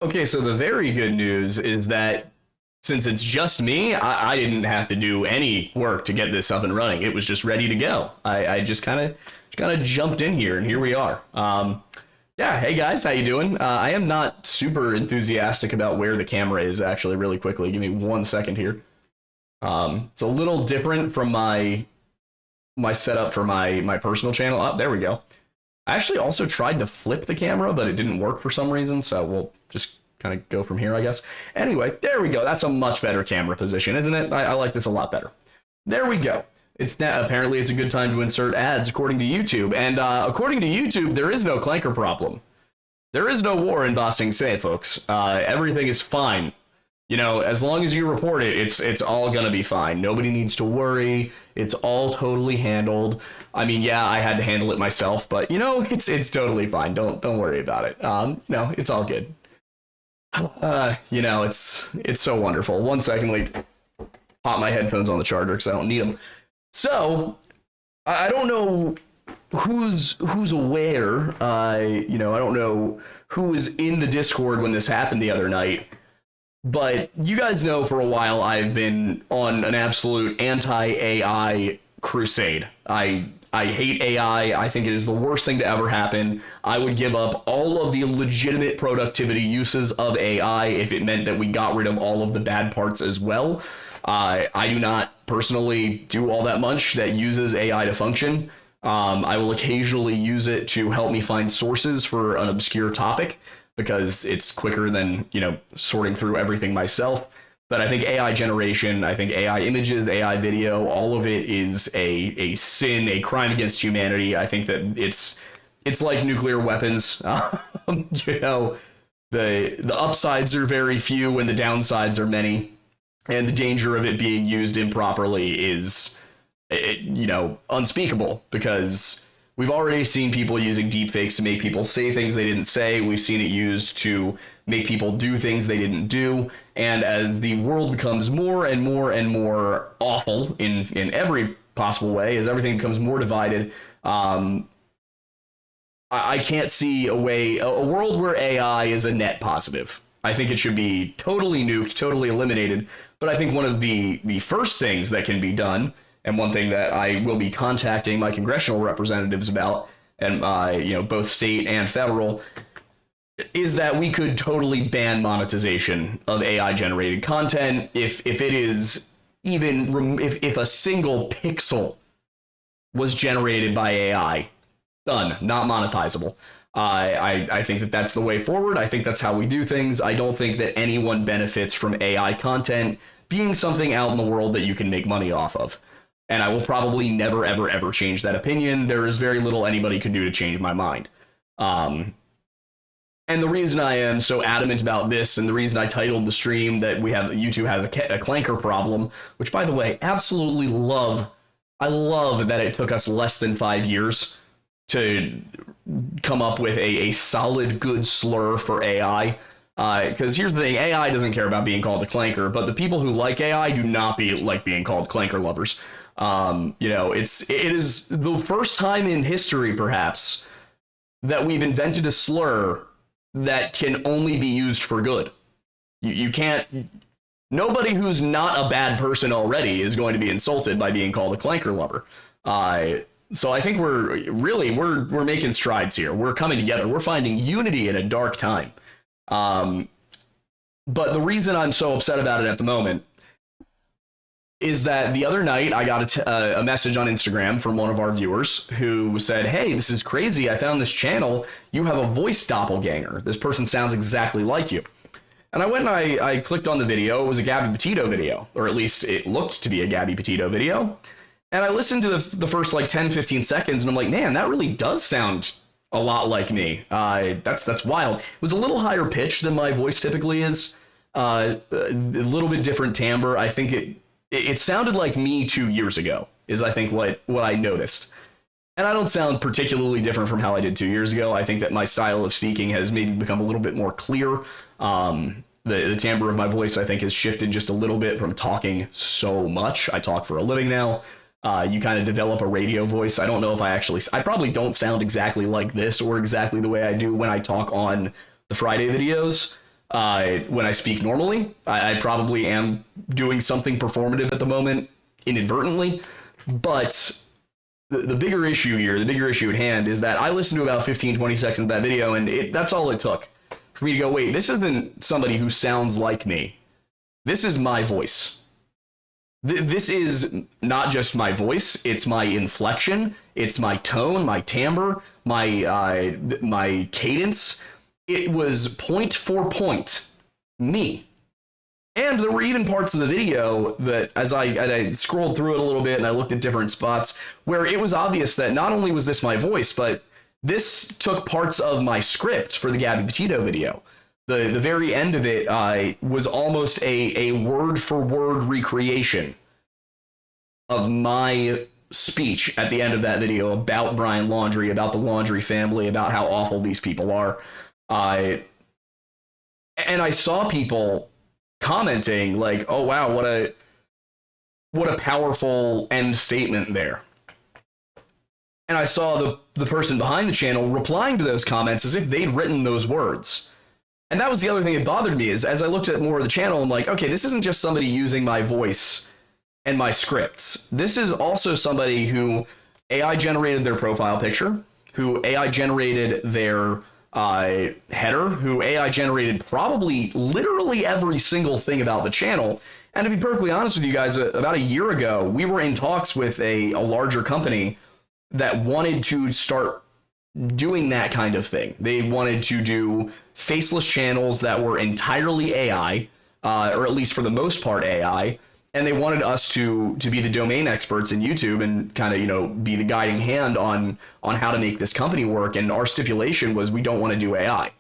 Okay, so the very good news is that since it's just me, I didn't have to do any work to get this up and running. It was just ready to go. I just kind of jumped in here, and here we are. Yeah, hey guys, how you doing? I am not super enthusiastic about where the camera is, actually, really quickly. Give me 1 second here. It's a little different from my setup for my personal channel. Oh, there we go. I actually also tried to flip the camera, but it didn't work for some reason, so we'll just kind of go from here, I guess. Anyway, there we go. That's a much better camera position, isn't it? I like this a lot better. There we go. Apparently it's a good time to insert ads according to YouTube, and according to YouTube, there is no Clanker problem. There is no war in Ba Sing Se, folks. Everything is fine. You know, as long as you report it, it's all gonna be fine. Nobody needs to worry. It's all totally handled. I mean, yeah, I had to handle it myself, but you know, it's totally fine. Don't worry about it. No, it's all good. You know, it's so wonderful. 1 second, like, pop my headphones on the charger because I don't need them. So, I don't know who's aware. You know, I don't know who was in the Discord when this happened the other night. But you guys know for a while I've been on an absolute anti-AI crusade. I hate AI. I think it is the worst thing to ever happen. I would give up all of the legitimate productivity uses of AI if it meant that we got rid of all of the bad parts as well. I do not personally do all that much that uses AI to function. I will occasionally use it to help me find sources for an obscure topic, because it's quicker than, you know, sorting through everything myself. But I think AI generation, I think AI images, AI video, all of it is a sin, a crime against humanity. I think that it's like nuclear weapons. You know, the upsides are very few and the downsides are many. And the danger of it being used improperly is, you know, unspeakable, because we've already seen people using deepfakes to make people say things they didn't say. We've seen it used to make people do things they didn't do. And as the world becomes more and more and more awful in every possible way, as everything becomes more divided, I can't see a world where AI is a net positive. I think it should be totally nuked, totally eliminated. But I think one of the first things that can be done, and one thing that I will be contacting my congressional representatives about, and you know, both state and federal, is that we could totally ban monetization of AI generated content if it is even if a single pixel was generated by AI, done, not monetizable. I think that that's the way forward. I think that's how we do things. I don't think that anyone benefits from AI content being something out in the world that you can make money off of. And I will probably never, ever, ever change that opinion. There is very little anybody can do to change my mind. And the reason I am so adamant about this, and the reason I titled the stream that YouTube has a Clanker problem, which, by the way, absolutely love. I love that it took us less than 5 years to come up with a solid, good slur for AI. Because here's the thing, AI doesn't care about being called a Clanker, but the people who like AI do not like being called Clanker lovers. You know, it is the first time in history, perhaps, that we've invented a slur that can only be used for good. You can't. Nobody who's not a bad person already is going to be insulted by being called a Clanker lover. So I think we're making strides here. We're coming together. We're finding unity in a dark time. But the reason I'm so upset about it at the moment is that the other night I got a message on Instagram from one of our viewers who said, "Hey, this is crazy. I found this channel. You have a voice doppelganger. This person sounds exactly like you." And I went and I clicked on the video. It was a Gabby Petito video, or at least it looked to be a Gabby Petito video. And I listened to the first like 10, 15 seconds, and I'm like, man, that really does sound a lot like me. That's wild. It was a little higher pitch than my voice typically is. A little bit different timbre. I think it sounded like me 2 years ago, is I think what I noticed. And I don't sound particularly different from how I did 2 years ago. I think that my style of speaking has maybe become a little bit more clear. The timbre of my voice, I think, has shifted just a little bit from talking so much. I talk for a living now. You kind of develop a radio voice. I don't know if I probably don't sound exactly like this or exactly the way I do when I talk on the Friday videos. when I speak normally. I probably am doing something performative at the moment inadvertently, but the bigger issue here, the bigger issue at hand, is that I listened to about 15, 20 seconds of that video, and that's all it took for me to go, wait, this isn't somebody who sounds like me. This is my voice. This is not just my voice, it's my inflection, it's my tone, my timbre, my cadence. It was point for point me. And there were even parts of the video that, as I scrolled through it a little bit and I looked at different spots, where it was obvious that not only was this my voice, but this took parts of my script for the Gabby Petito video. The very end of it was almost a word-for-word recreation of my speech at the end of that video about Brian Laundrie, about the Laundrie family, about how awful these people are. And I saw people commenting like, oh wow, what a powerful end statement there. And I saw the person behind the channel replying to those comments as if they'd written those words. And that was the other thing that bothered me, is as I looked at more of the channel, I'm like, okay, this isn't just somebody using my voice and my scripts. This is also somebody who AI generated their profile picture, who AI generated their header, who AI generated probably literally every single thing about the channel. And to be perfectly honest with you guys, about a year ago, we were in talks with a larger company that wanted to start doing that kind of thing. They wanted to do faceless channels that were entirely AI, or at least for the most part AI, and they wanted us to be the domain experts in YouTube and kind of, be the guiding hand on how to make this company work. And our stipulation was, we don't want to do AI.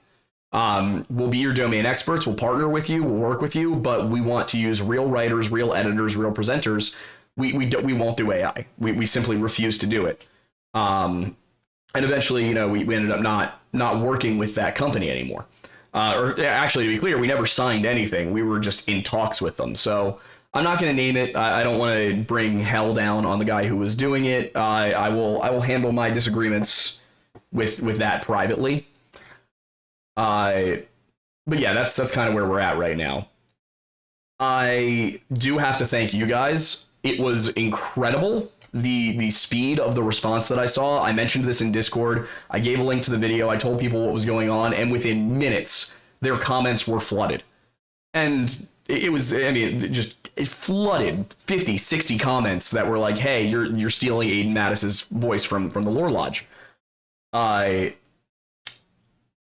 We'll be your domain experts. We'll partner with you. We'll work with you, but we want to use real writers, real editors, real presenters. We won't do AI. We simply refuse to do it. And eventually, we ended up not working with that company anymore. Or actually, to be clear, we never signed anything. We were just in talks with them. So I'm not going to name it. I don't want to bring hell down on the guy who was doing it. I will handle my disagreements with that privately. But yeah, that's kind of where we're at right now. I do have to thank you guys. It was incredible, the speed of the response that I saw. I mentioned this in Discord. I gave a link to the video. I told people what was going on, and within minutes, their comments were flooded. And it was, it flooded 50, 60 comments that were like, hey, you're stealing Aiden Mattis's voice from the Lore Lodge. But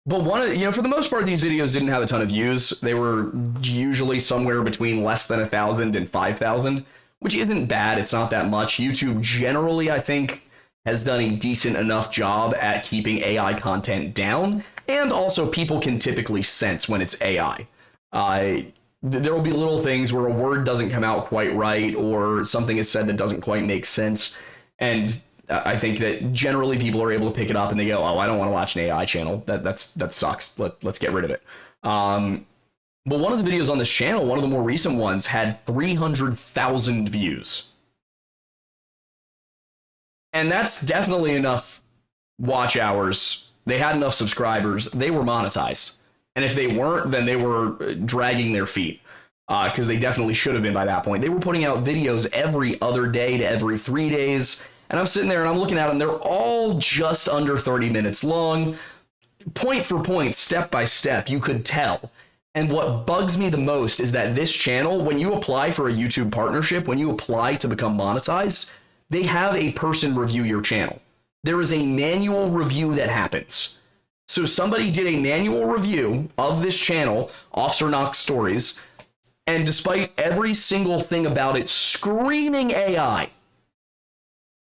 for the most part, these videos didn't have a ton of views. They were usually somewhere between less than 1,000 and 5,000, which isn't bad. It's not that much. YouTube generally, I think, has done a decent enough job at keeping AI content down. And also, people can typically sense when it's AI. There will be little things where a word doesn't come out quite right, or something is said that doesn't quite make sense. And I think that generally people are able to pick it up and they go, oh, I don't want to watch an AI channel. That sucks. Let's get rid of it. But one of the videos on this channel, one of the more recent ones, had 300,000 views. And that's definitely enough watch hours. They had enough subscribers. They were monetized. And if they weren't, then they were dragging their feet, because they definitely should have been by that point. They were putting out videos every other day to every 3 days. And I'm sitting there and I'm looking at them. They're all just under 30 minutes long. Point for point, step by step, you could tell. And what bugs me the most is that this channel, when you apply for a YouTube partnership, when you apply to become monetized, they have a person review your channel. There is a manual review that happens. So somebody did a manual review of this channel, Officer Knox Stories, and despite every single thing about it screaming AI,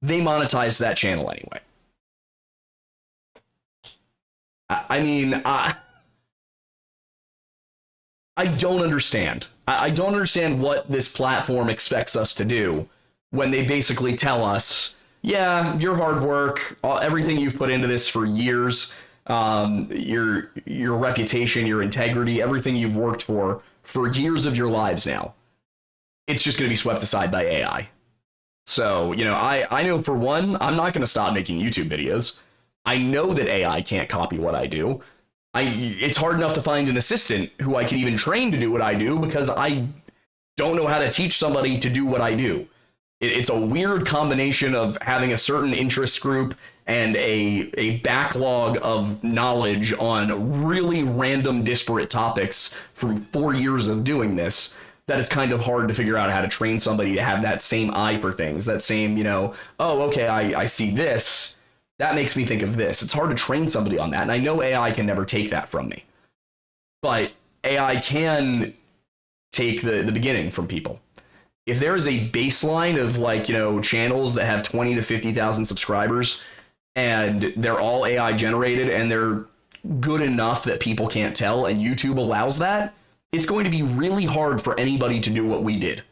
they monetized that channel anyway. I don't understand. I don't understand what this platform expects us to do when they basically tell us, yeah, your hard work, everything you've put into this for years, your reputation, your integrity, everything you've worked for years of your lives now, it's just going to be swept aside by AI. So, I know for one, I'm not going to stop making YouTube videos. I know that AI can't copy what I do. it's hard enough to find an assistant who I can even train to do what I do because I don't know how to teach somebody to do what I do. It's a weird combination of having a certain interest group and a backlog of knowledge on really random disparate topics from 4 years of doing this that it's kind of hard to figure out how to train somebody to have that same eye for things, that same, oh, okay, I see this. That makes me think of this. It's hard to train somebody on that. And I know AI can never take that from me. But AI can take the beginning from people. If there is a baseline of channels that have 20 to 50,000 subscribers and they're all AI generated and they're good enough that people can't tell and YouTube allows that, it's going to be really hard for anybody to do what we did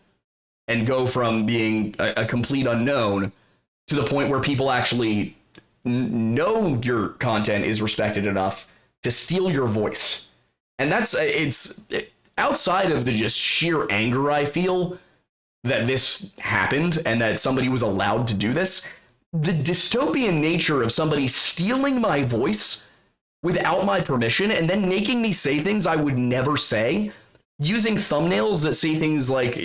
and go from being a complete unknown to the point where people actually know your content is respected enough to steal your voice. And it's outside of the just sheer anger I feel that this happened and that somebody was allowed to do this, the dystopian nature of somebody stealing my voice without my permission and then making me say things I would never say, using thumbnails that say things like,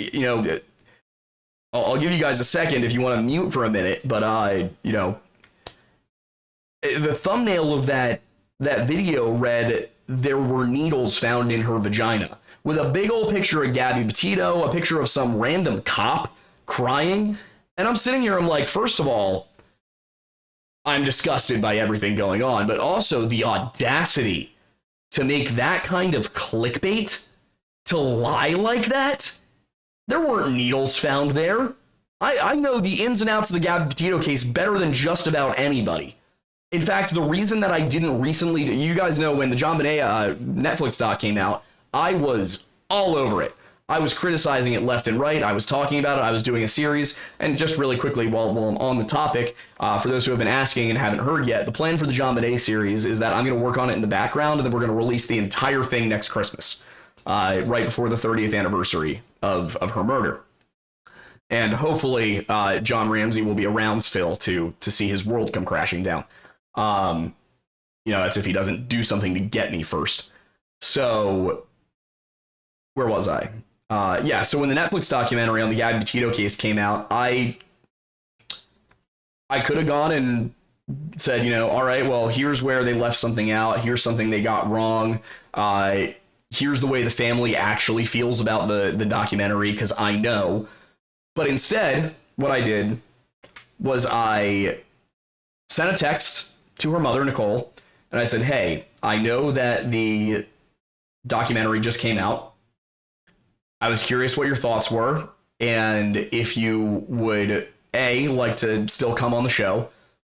I'll give you guys a second if you want to mute for a minute, but the thumbnail of that video read, "There were needles found in her vagina," with a big old picture of Gabby Petito, a picture of some random cop crying. And I'm sitting here, I'm like, first of all, I'm disgusted by everything going on, but also the audacity to make that kind of clickbait, to lie like that. There weren't needles found there. I know the ins and outs of the Gabby Petito case better than just about anybody. In fact, the reason that I didn't recently, you guys know when the John Bonet Netflix doc came out, I was all over it. I was criticizing it left and right. I was talking about it. I was doing a series. And just really quickly, while I'm on the topic, for those who have been asking and haven't heard yet, the plan for the John Bonet series is that I'm going to work on it in the background, and then we're going to release the entire thing next Christmas, right before the 30th anniversary of her murder. And hopefully, John Ramsey will be around still to see his world come crashing down. That's if he doesn't do something to get me first. So, where was I? So when the Netflix documentary on the Gabby Petito case came out, I could have gone and said, all right, well, here's where they left something out. Here's something they got wrong. Here's the way the family actually feels about the documentary, because I know. But instead, what I did was I sent a text to her mother, Nicole, and I said, hey, I know that the documentary just came out. I was curious what your thoughts were, and if you would, A, like to still come on the show,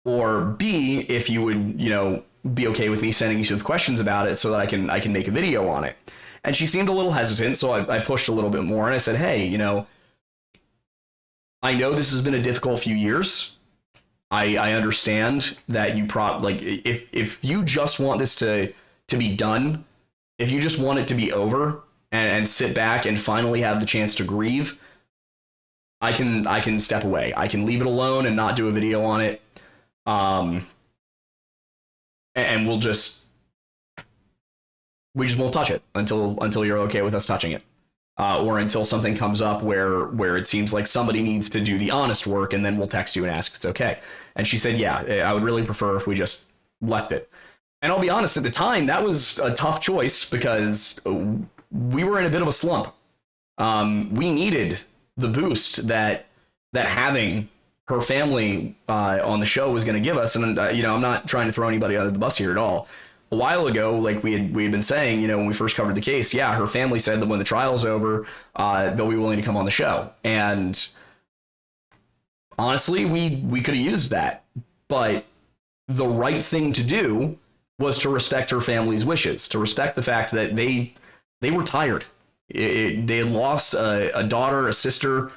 or B, if you would, be okay with me sending you some questions about it so that I can make a video on it. And she seemed a little hesitant, so I pushed a little bit more, and I said, hey, I know this has been a difficult few years. I understand that you if you just want this to be done, if you just want it to be over and sit back and finally have the chance to grieve, I can step away. I can leave it alone and not do a video on it. And we just won't touch it until you're okay with us touching it. Or until something comes up where it seems like somebody needs to do the honest work, and then we'll text you and ask if it's okay. And she said, yeah, I would really prefer if we just left it. And I'll be honest, at the time, that was a tough choice because we were in a bit of a slump. We needed the boost that having her family on the show was going to give us. And, I'm not trying to throw anybody under the bus here at all. A while ago, like we had been saying, when we first covered the case, yeah, her family said that when the trial's over, they'll be willing to come on the show. And honestly, we could have used that. But the right thing to do was to respect her family's wishes, to respect the fact that they were tired. They had lost a daughter, a sister.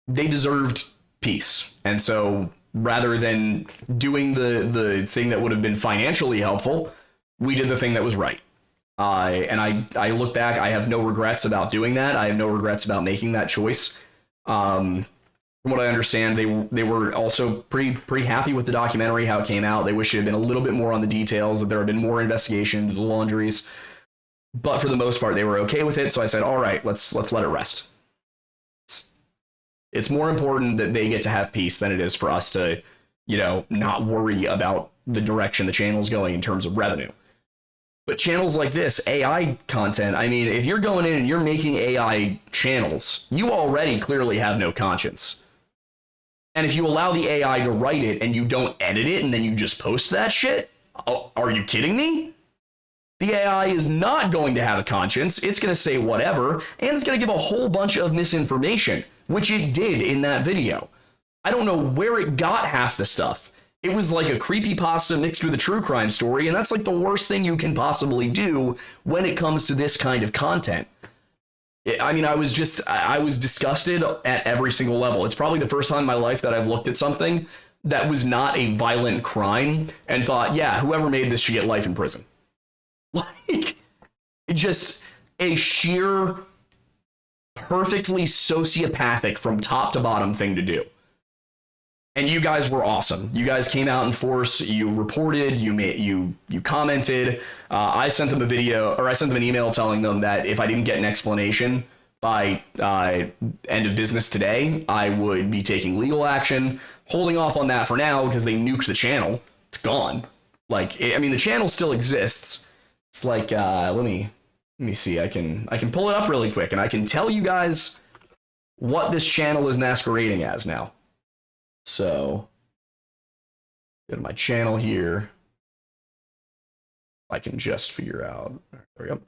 They deserved peace. And so rather than doing the thing that would have been financially helpful, we did the thing that was right. And I look back, I have no regrets about doing that. I have no regrets about making that choice. From what I understand, they were also pretty happy with the documentary, how it came out. They wish it had been a little bit more on the details, that there had been more investigation into the laundries. But for the most part, they were okay with it. So I said, all right, let's let it rest. It's more important that they get to have peace than it is for us to, not worry about the direction the channel's going in terms of revenue. But channels like this, AI content, I mean, if you're going in and you're making AI channels, you already clearly have no conscience. And if you allow the AI to write it and you don't edit it and then you just post that shit, are you kidding me? The AI is not going to have a conscience. It's going to say whatever, and it's going to give a whole bunch of misinformation, which it did in that video. I don't know where it got half the stuff. It was like a creepypasta mixed with a true crime story, and that's like the worst thing you can possibly do when it comes to this kind of content. I mean, I was disgusted at every single level. It's probably the first time in my life that I've looked at something that was not a violent crime and thought, yeah, whoever made this should get life in prison. Like, just a sheer, perfectly sociopathic from top to bottom thing to do. And you guys were awesome. You guys came out in force. You reported. You commented. I sent them an email telling them that if I didn't get an explanation by end of business today, I would be taking legal action. Holding off on that for now because they nuked the channel. It's gone. The channel still exists. It's like let me see. I can pull it up really quick and I can tell you guys what this channel is masquerading as now. So, go to my channel here. I can just figure out. There we go.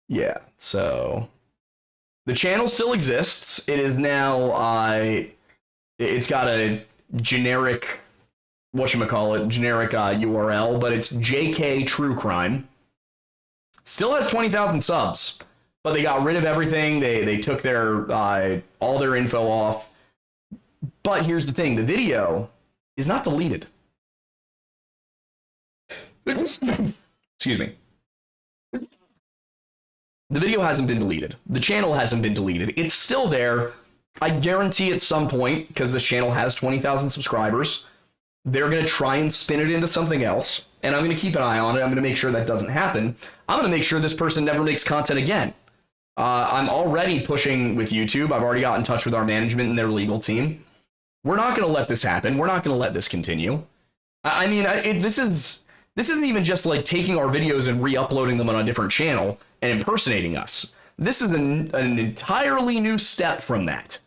Yeah, so the channel still exists. It is now, it's got a generic, generic URL, but it's JK True Crime. Still has 20,000 subs, but they got rid of everything. They took their all their info off. But here's the thing, the video is not deleted. Excuse me. The video hasn't been deleted. The channel hasn't been deleted. It's still there. I guarantee at some point, because this channel has 20,000 subscribers, they're going to try and spin it into something else. And I'm going to keep an eye on it. I'm going to make sure that doesn't happen. I'm going to make sure this person never makes content again. I'm already pushing with YouTube. I've already got in touch with our management and their legal team. We're not going to let this happen. We're not going to let this continue. I mean, this isn't even just like taking our videos and re-uploading them on a different channel and impersonating us. This is an entirely new step from that.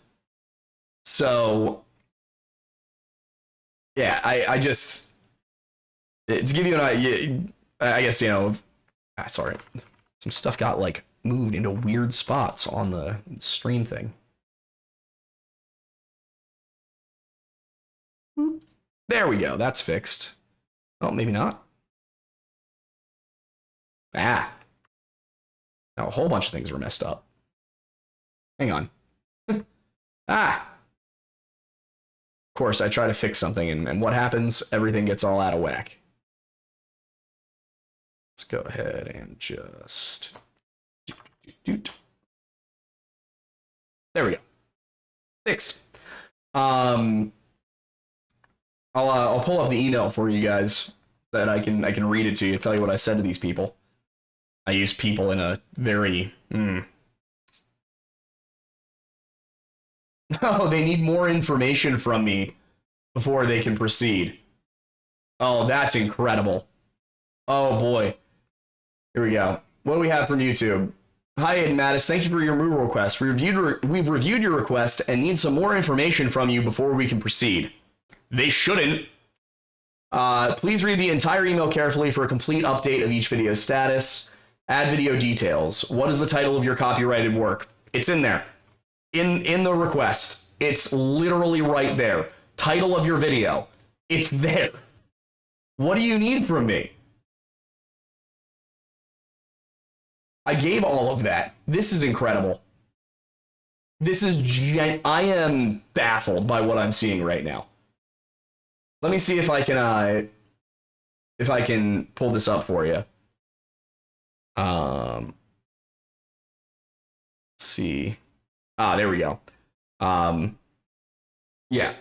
So, yeah, I just, to give you an idea, I guess, sorry, some stuff got like moved into weird spots on the stream thing. There we go. That's fixed. Oh, maybe not. Now, a whole bunch of things were messed up. Hang on. Of course, I try to fix something, and what happens? Everything gets all out of whack. Let's go ahead and just... There we go. Fixed. I'll pull up the email for you guys that I can read it to you, tell you what I said to these people. I use people in a very Oh, they need more information from me before they can proceed. Oh, that's incredible. Oh boy. Here we go. What do we have from YouTube? Hi, Aiden Mattis. Thank you for your removal request. We've reviewed your request and need some more information from you before we can proceed. They shouldn't. Please read the entire email carefully for a complete update of each video's status. Add video details. What is the title of your copyrighted work? It's in there. In the request. It's literally right there. Title of your video. It's there. What do you need from me? I gave all of that. This is incredible. This is I am baffled by what I'm seeing right now. Let me see if I can pull this up for you. Let's see. There we go. Yeah.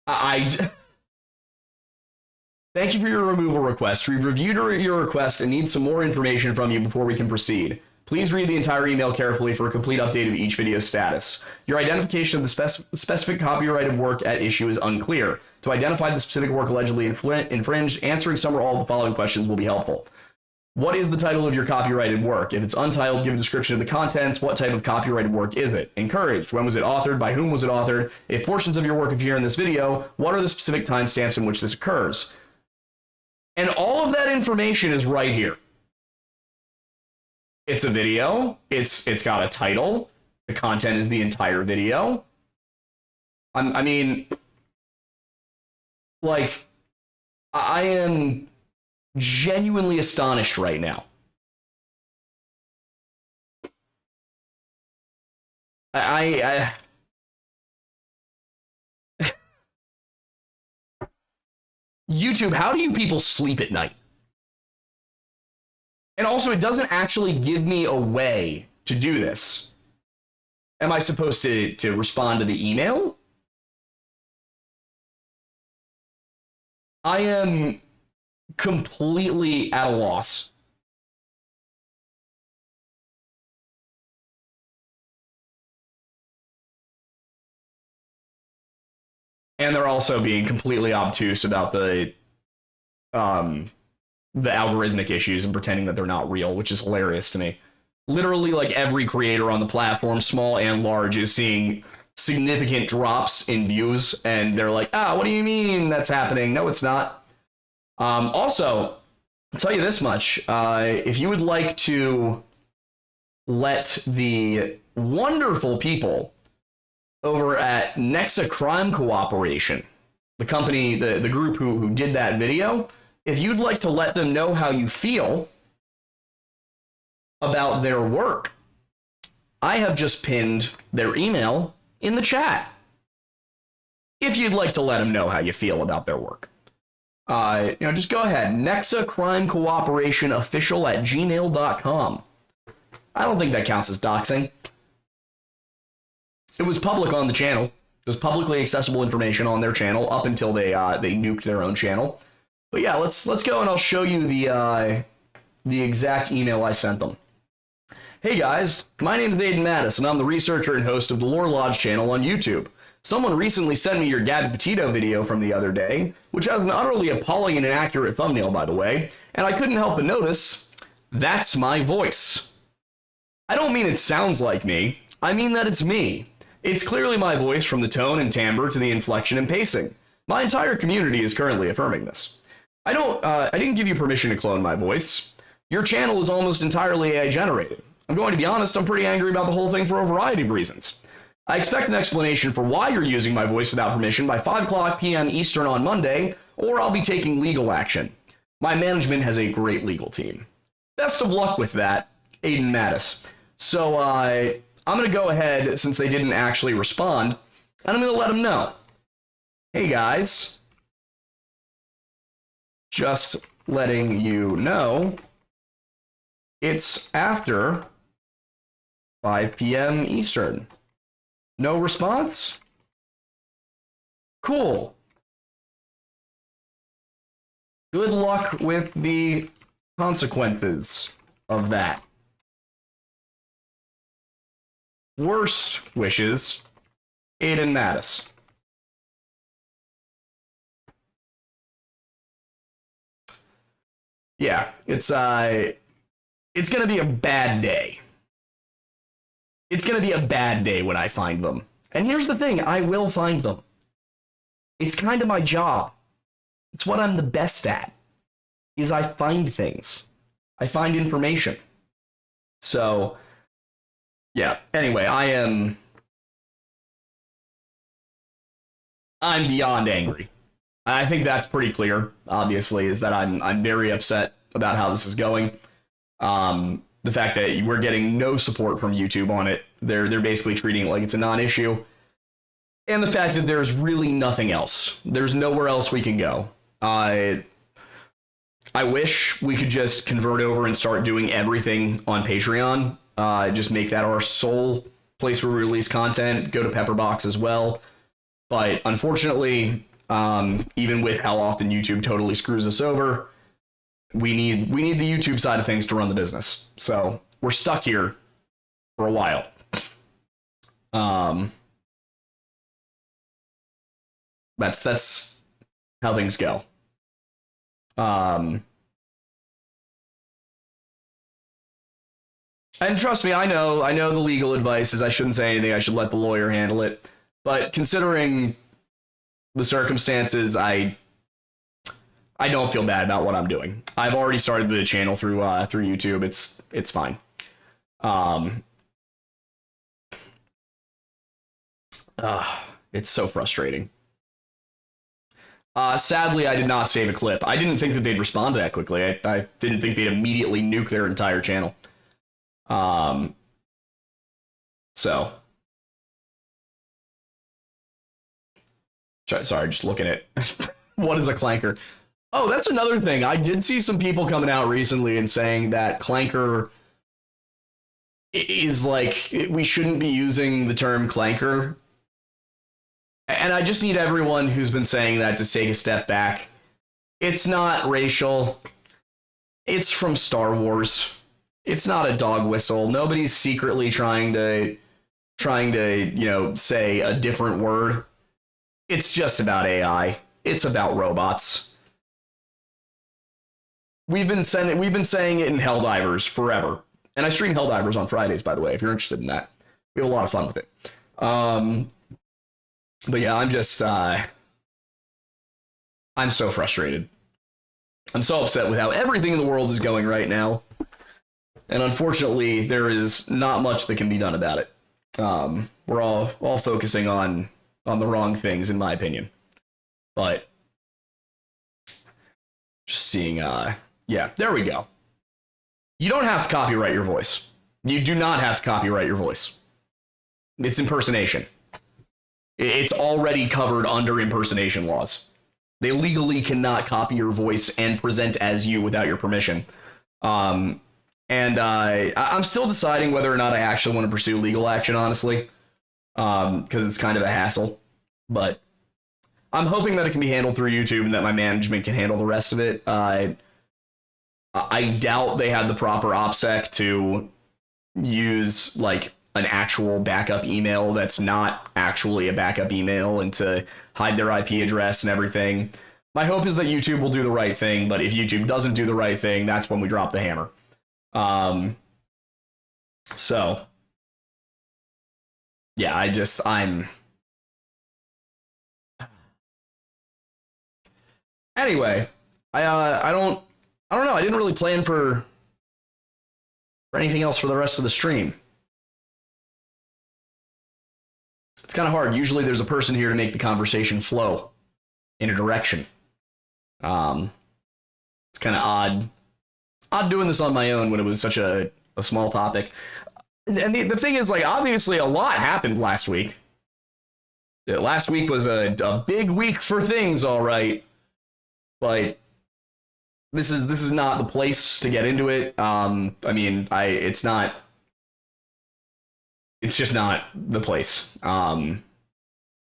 I Thank you for your removal request. We've reviewed your request and need some more information from you before we can proceed. Please read the entire email carefully for a complete update of each video's status. Your identification of the specific copyrighted work at issue is unclear. To identify the specific work allegedly infringed, answering some or all of the following questions will be helpful. What is the title of your copyrighted work? If it's untitled, give a description of the contents. What type of copyrighted work is it? Encouraged. When was it authored? By whom was it authored? If portions of your work appear in this video, what are the specific timestamps in which this occurs? And all of that information is right here. It's a video. It's got a title. The content is the entire video. I mean, like, I am genuinely astonished right now. YouTube, how do you people sleep at night? And also, it doesn't actually give me a way to do this. Am I supposed to respond to the email? I am completely at a loss. And they're also being completely obtuse about the algorithmic issues and pretending that they're not real, which is hilarious to me. Literally, like, every creator on the platform, small and large, is seeing significant drops in views, and they're like, what do you mean that's happening? No, it's not. Also, I'll tell you this much. If you would like to let the wonderful people over at Nexa Crime Cooperation, the company, the group who did that video, if you'd like to let them know how you feel about their work, I have just pinned their email in the chat. If you'd like to let them know how you feel about their work. Just go ahead. Nexa Crime Cooperation Official at gmail.com. I don't think that counts as doxing. It was public on the channel. It was publicly accessible information on their channel up until they nuked their own channel. But yeah, let's go and I'll show you the exact email I sent them. Hey guys, my name's Aiden Mattis, and I'm the researcher and host of the Lore Lodge channel on YouTube. Someone recently sent me your Gabby Petito video from the other day, which has an utterly appalling and inaccurate thumbnail, by the way, and I couldn't help but notice, that's my voice. I don't mean it sounds like me, I mean that it's me. It's clearly my voice, from the tone and timbre to the inflection and pacing. My entire community is currently affirming this. I didn't give you permission to clone my voice. Your channel is almost entirely AI generated. I'm going to be honest, I'm pretty angry about the whole thing for a variety of reasons. I expect an explanation for why you're using my voice without permission by 5 p.m. Eastern on Monday, or I'll be taking legal action. My management has a great legal team. Best of luck with that, Aiden Mattis. So, I'm going to go ahead, since they didn't actually respond, and I'm going to let them know. Hey guys, just letting you know, it's after 5 p.m. Eastern. No response? Cool. Good luck with the consequences of that. Worst wishes, Aiden Mattis. Yeah, it's gonna be a bad day. It's gonna be a bad day when I find them. And here's the thing, I will find them. It's kind of my job. It's what I'm the best at, is I find things. I find information. So, yeah, anyway, I'm beyond angry. I think that's pretty clear, obviously, is that I'm very upset about how this is going. The fact that we're getting no support from YouTube on it. They're basically treating it like it's a non-issue. And the fact that there's really nothing else. There's nowhere else we can go. I wish we could just convert over and start doing everything on Patreon. Just make that our sole place where we release content. Go to Pepperbox as well. But unfortunately, even with how often YouTube totally screws us over, we need the YouTube side of things to run the business. So we're stuck here for a while. That's how things go. And trust me, I know the legal advice is I shouldn't say anything. I should let the lawyer handle it. But considering the circumstances, I don't feel bad about what I'm doing. I've already started the channel through YouTube. It's fine. It's so frustrating. Sadly, I did not save a clip. I didn't think that they'd respond that quickly. I didn't think they'd immediately nuke their entire channel. So. Sorry, just looking at what is a Clanker. Oh, that's another thing. I did see some people coming out recently and saying that Clanker is like, we shouldn't be using the term Clanker. And I just need everyone who's been saying that to take a step back. It's not racial. It's from Star Wars. It's not a dog whistle. Nobody's secretly trying to, say a different word. It's just about AI. It's about robots. We've been saying it in Helldivers forever. And I stream Helldivers on Fridays, by the way, if you're interested in that. We have a lot of fun with it. But yeah, I'm just, I'm so frustrated. I'm so upset with how everything in the world is going right now. And unfortunately, there is not much that can be done about it. We're all focusing on the wrong things, in my opinion. But just seeing, yeah, there we go. You don't have to copyright your voice. You do not have to copyright your voice. It's impersonation. It's already covered under impersonation laws. They legally cannot copy your voice and present as you without your permission. And I'm still deciding whether or not I actually want to pursue legal action, honestly, because it's kind of a hassle. But I'm hoping that it can be handled through YouTube and that my management can handle the rest of it. I doubt they have the proper OPSEC to use like an actual backup email that's not actually a backup email and to hide their IP address and everything. My hope is that YouTube will do the right thing, but if YouTube doesn't do the right thing, that's when we drop the hammer. So yeah, anyway, I don't know. I didn't really plan for anything else for the rest of the stream. It's kind of hard. Usually there's a person here to make the conversation flow in a direction. It's kind of odd doing this on my own when it was such a small topic. And the thing is, like, obviously a lot happened last week. Last week was a big week for things, all right. But this is not the place to get into it. It's just not the place. All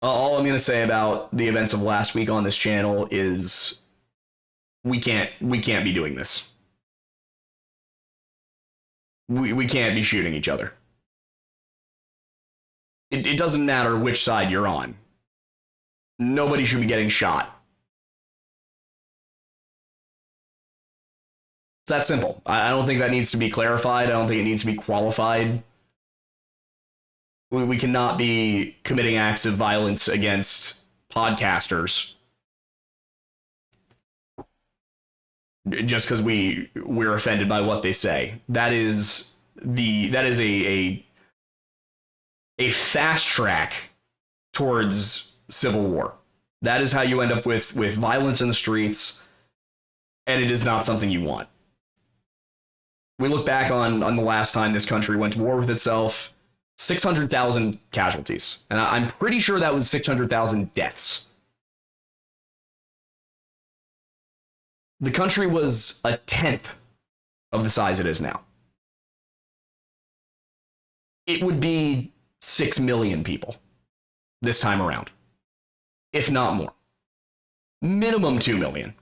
I'm going to say about the events of last week on this channel is we can't be doing this. We can't be shooting each other. It doesn't matter which side you're on. Nobody should be getting shot. It's that simple. I don't think that needs to be clarified. I don't think it needs to be qualified. We cannot be committing acts of violence against podcasters just because we're offended by what they say. That is a fast track towards civil war. That is how you end up with violence in the streets, and it is not something you want. We look back on the last time this country went to war with itself. 600,000 casualties. And I'm pretty sure that was 600,000 deaths. The country was a tenth of the size it is now. It would be 6 million people this time around, if not more. Minimum 2 million.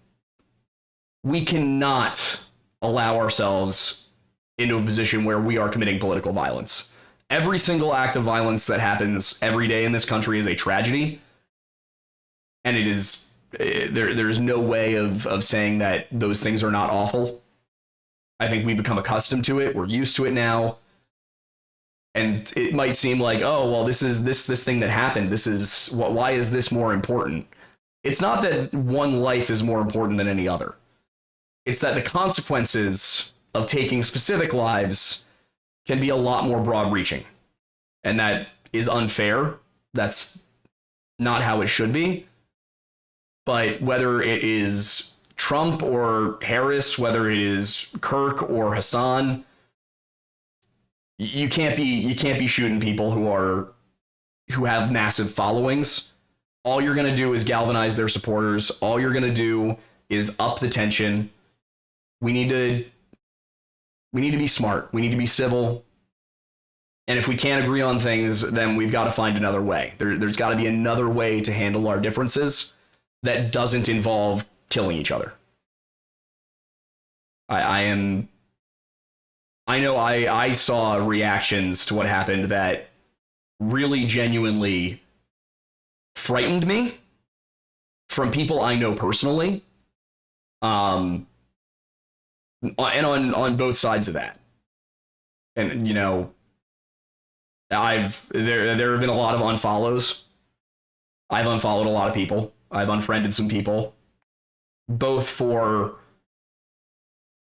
We cannot allow ourselves into a position where we are committing political violence. Every single act of violence that happens every day in this country is a tragedy. And it is, there's no way of saying that those things are not awful. I think we've become accustomed to it. We're used to it now. And it might seem like, oh, well, this is this thing that happened. This is why is this more important? It's not that one life is more important than any other. It's that the consequences of taking specific lives can be a lot more broad reaching. And that is unfair. That's not how it should be. But whether it is Trump or Harris, whether it is Kirk or Hassan, you can't be shooting people who have massive followings. All you're going to do is galvanize their supporters. All you're going to do is up the tension. We need to be smart. We need to be civil. And if we can't agree on things, then we've got to find another way. There's got to be another way to handle our differences that doesn't involve killing each other. I know I saw reactions to what happened that really genuinely frightened me from people I know personally. And on both sides of that. And, you know, there have been a lot of unfollows. I've unfollowed a lot of people. I've unfriended some people, both on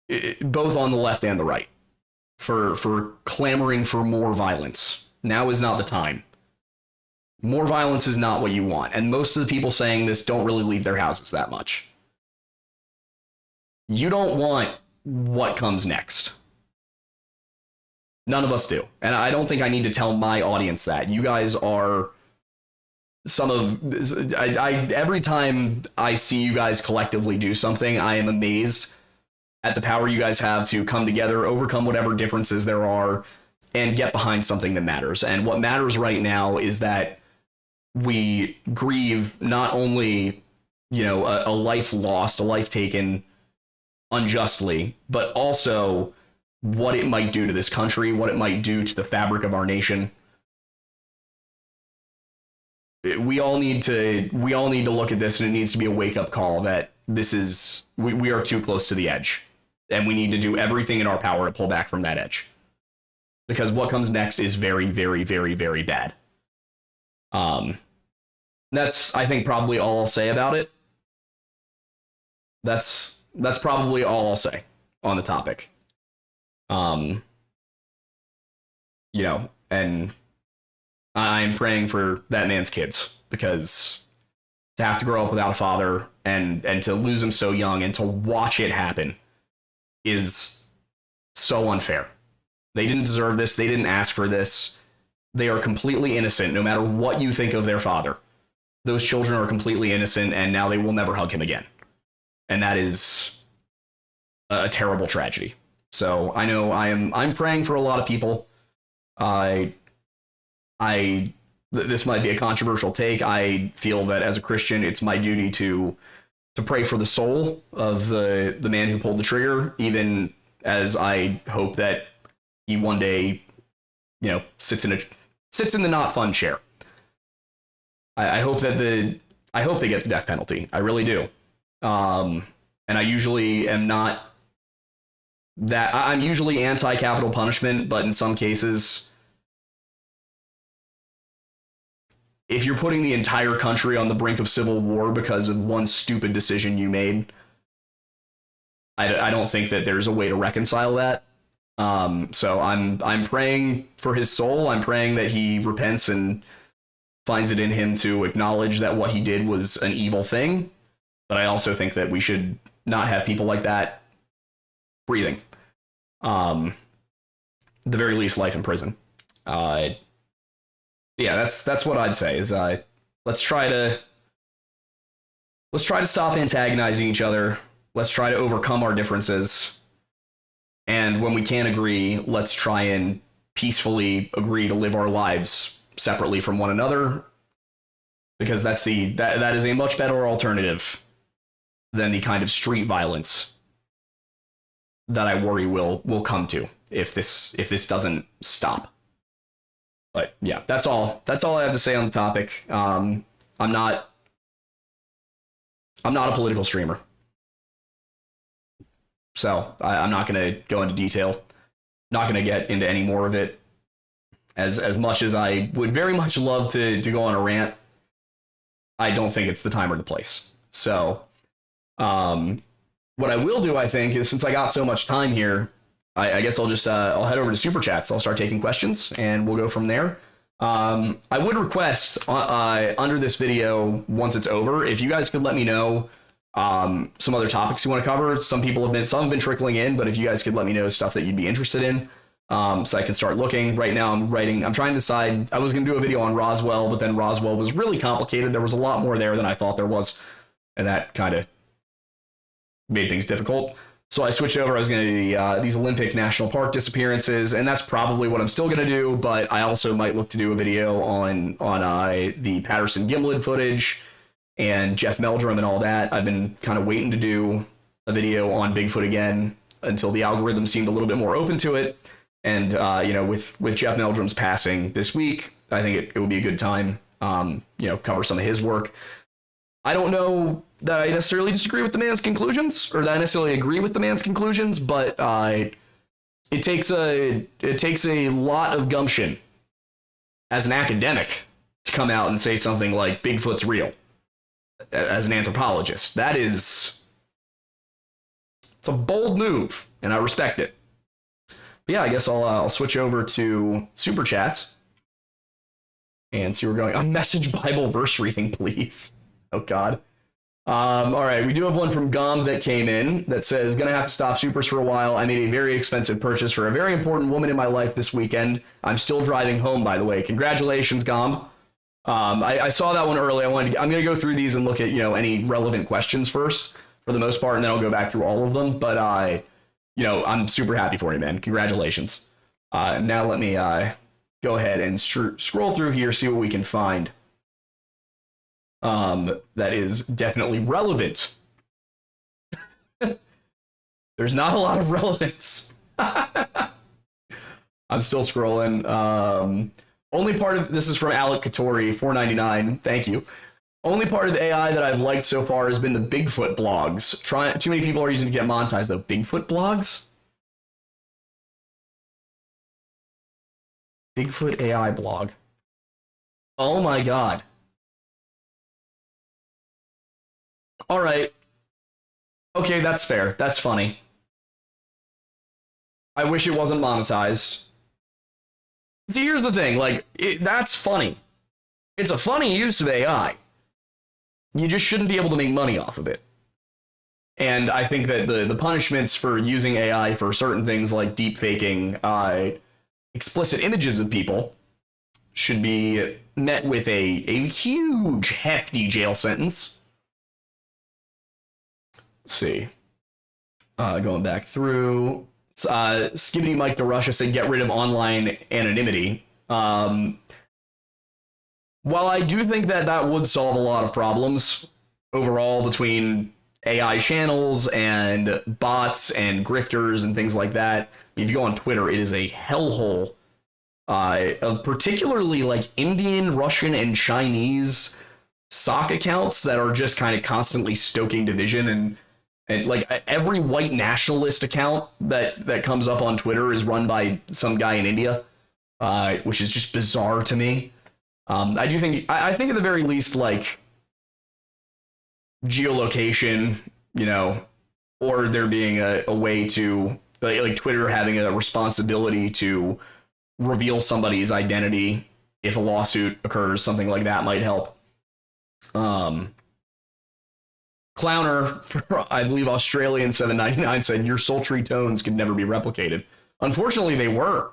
the left and the right, for clamoring for more violence. Now is not the time. More violence is not what you want. And most of the people saying this don't really leave their houses that much. You don't want what comes next. None of us do. And I don't think I need to tell my audience that. You guys are every time I see you guys collectively do something, I am amazed at the power you guys have to come together, overcome whatever differences there are, and get behind something that matters. And what matters right now is that we grieve not only, you know, a life lost, a life taken unjustly, but also what it might do to this country, what it might do to the fabric of our nation. We all need to look at this, and it needs to be a wake-up call that we are too close to the edge, and we need to do everything in our power to pull back from that edge, because what comes next is very, very, very, very bad. That's, I think, probably all I'll say about it. That's probably all I'll say on the topic. You know, and I'm praying for that man's kids, because to have to grow up without a father and to lose him so young and to watch it happen is so unfair. They didn't deserve this. They didn't ask for this. They are completely innocent, no matter what you think of their father. Those children are completely innocent, and now they will never hug him again. And that is a terrible tragedy. So I know I'm praying for a lot of people. This might be a controversial take. I feel that as a Christian, it's my duty to pray for the soul of the man who pulled the trigger, even as I hope that he one day, you know, sits in the not fun chair. I hope that they get the death penalty. I really do. And I usually am not that. I'm usually anti-capital punishment, but in some cases, if you're putting the entire country on the brink of civil war because of one stupid decision you made, I don't think that there's a way to reconcile that. So I'm praying for his soul. I'm praying that he repents and finds it in him to acknowledge that what he did was an evil thing. But I also think that we should not have people like that breathing. The very least, life in prison. Yeah, that's what I'd say. Is let's try to stop antagonizing each other. Let's try to overcome our differences. And when we can't agree, let's try and peacefully agree to live our lives separately from one another, because that is a much better alternative than the kind of street violence that I worry will come to if this doesn't stop. But yeah, that's all I have to say on the topic. I'm not a political streamer, so I'm not going to go into detail. Not going to get into any more of it. As much as I would very much love to go on a rant, I don't think it's the time or the place. So, what I will do, I think, is since I got so much time here, I guess I'll just I'll head over to Super Chats. I'll start taking questions, and we'll go from there. I would request under this video, once it's over, if you guys could let me know some other topics you want to cover. Some have been trickling in, but if you guys could let me know stuff that you'd be interested in, so I can start looking. Right now I'm trying to decide. I was going to do a video on Roswell, but then Roswell was really complicated. There was a lot more there than I thought there was, and that kind of made things difficult. So I switched over. I was going to do these Olympic National Park disappearances, and that's probably what I'm still going to do, but I also might look to do a video on the Patterson-Gimlin footage and Jeff Meldrum and all that. I've been kind of waiting to do a video on Bigfoot again until the algorithm seemed a little bit more open to it. And, with Jeff Meldrum's passing this week, I think it would be a good time, cover some of his work. I don't know that I necessarily disagree with the man's conclusions, or that I necessarily agree with the man's conclusions, but it takes a lot of gumption as an academic to come out and say something like Bigfoot's real. As an anthropologist, it's a bold move, and I respect it. But yeah, I guess I'll switch over to Super Chats and see where we're going. A message Bible verse reading, please. Oh God. All right, we do have one from Gom that came in that says, gonna have to stop supers for a while. I made a very expensive purchase for a very important woman in my life this weekend. I'm still driving home, by the way. Congratulations, Gom. I saw that one early. I'm going to go through these and look at, any relevant questions first for the most part, and then I'll go back through all of them. But, I'm super happy for you, man. Congratulations. Now let me go ahead and scroll through here, see what we can find that is definitely relevant. There's not a lot of relevance. I'm still scrolling. Only part of this is from Alec Katori, $4.99. Thank you. Only part of the AI that I've liked so far has been the Bigfoot blogs. Too many people are using to get monetized though. Bigfoot blogs? Bigfoot AI blog. Oh my God. All right. Okay, that's fair. That's funny. I wish it wasn't monetized. See, here's the thing, that's funny. It's a funny use of AI. You just shouldn't be able to make money off of it. And I think that the punishments for using AI for certain things like deep faking explicit images of people should be met with a huge, hefty jail sentence. Let's see. Going back through. Skibbity Mike to Russia said get rid of online anonymity. While I do think that would solve a lot of problems overall between AI channels and bots and grifters and things like that, if you go on Twitter, it is a hellhole of particularly Indian, Russian, and Chinese sock accounts that are just kind of constantly stoking division, and every white nationalist account that comes up on Twitter is run by some guy in India, which is just bizarre to me. I think at the very least, geolocation, or there being a way to like Twitter having a responsibility to reveal somebody's identity if a lawsuit occurs, something like that might help. Clowner, I believe Australian 799 said your sultry tones could never be replicated. Unfortunately, they were.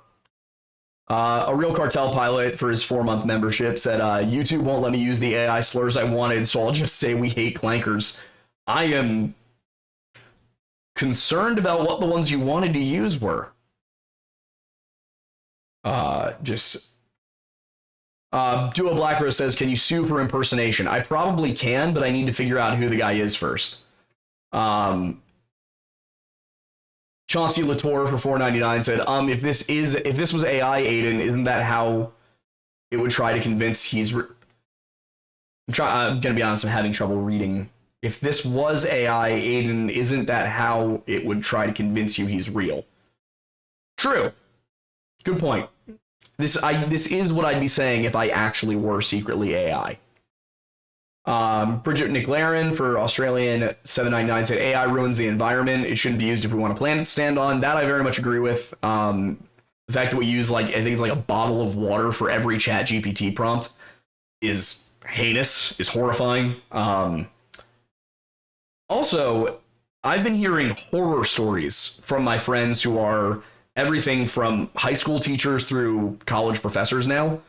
A real cartel pilot for his 4-month membership said, YouTube won't let me use the AI slurs I wanted, so I'll just say we hate clankers. I am concerned about what the ones you wanted to use were. Duo Black Rose says, can you sue for impersonation? I probably can, but I need to figure out who the guy is first. Chauncey Latour for $4.99 said, if this was AI, Aiden, isn't that how it would try to convince he's... I'm gonna be honest, I'm having trouble reading. If this was AI, Aiden, isn't that how it would try to convince you he's real? True. Good point. This is what I'd be saying if I actually were secretly AI. Bridget McLaren for Australian 799 said, AI ruins the environment. It shouldn't be used if we want a planet to stand on. That I very much agree with. The fact that we use, like, I think it's like a bottle of water for every chat GPT prompt is heinous, is horrifying. Also, I've been hearing horror stories from my friends who are everything from high school teachers through college professors now.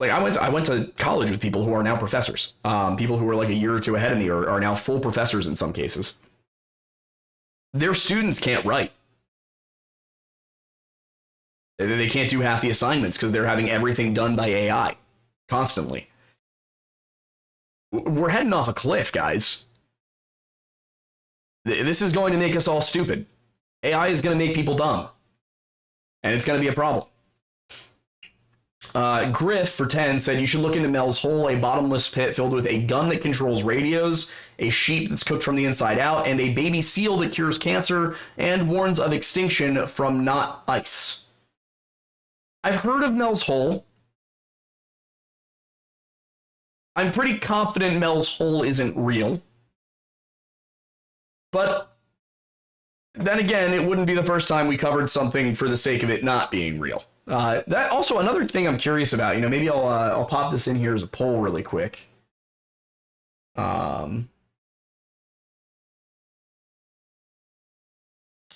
Like, I went to college with people who are now professors. People who were like a year or two ahead of me are now full professors in some cases. Their students can't write. They can't do half the assignments because they're having everything done by AI constantly. We're heading off a cliff, guys. This is going to make us all stupid. AI is going to make people dumb. And it's going to be a problem. Griff for 10 said, you should look into Mel's Hole, a bottomless pit filled with a gun that controls radios, a sheep that's cooked from the inside out, and a baby seal that cures cancer and warns of extinction from not ice. I've heard of Mel's Hole. I'm pretty confident Mel's Hole isn't real. But then again, it wouldn't be the first time we covered something for the sake of it not being real. That also another thing I'm curious about. Maybe I'll pop this in here as a poll really quick. I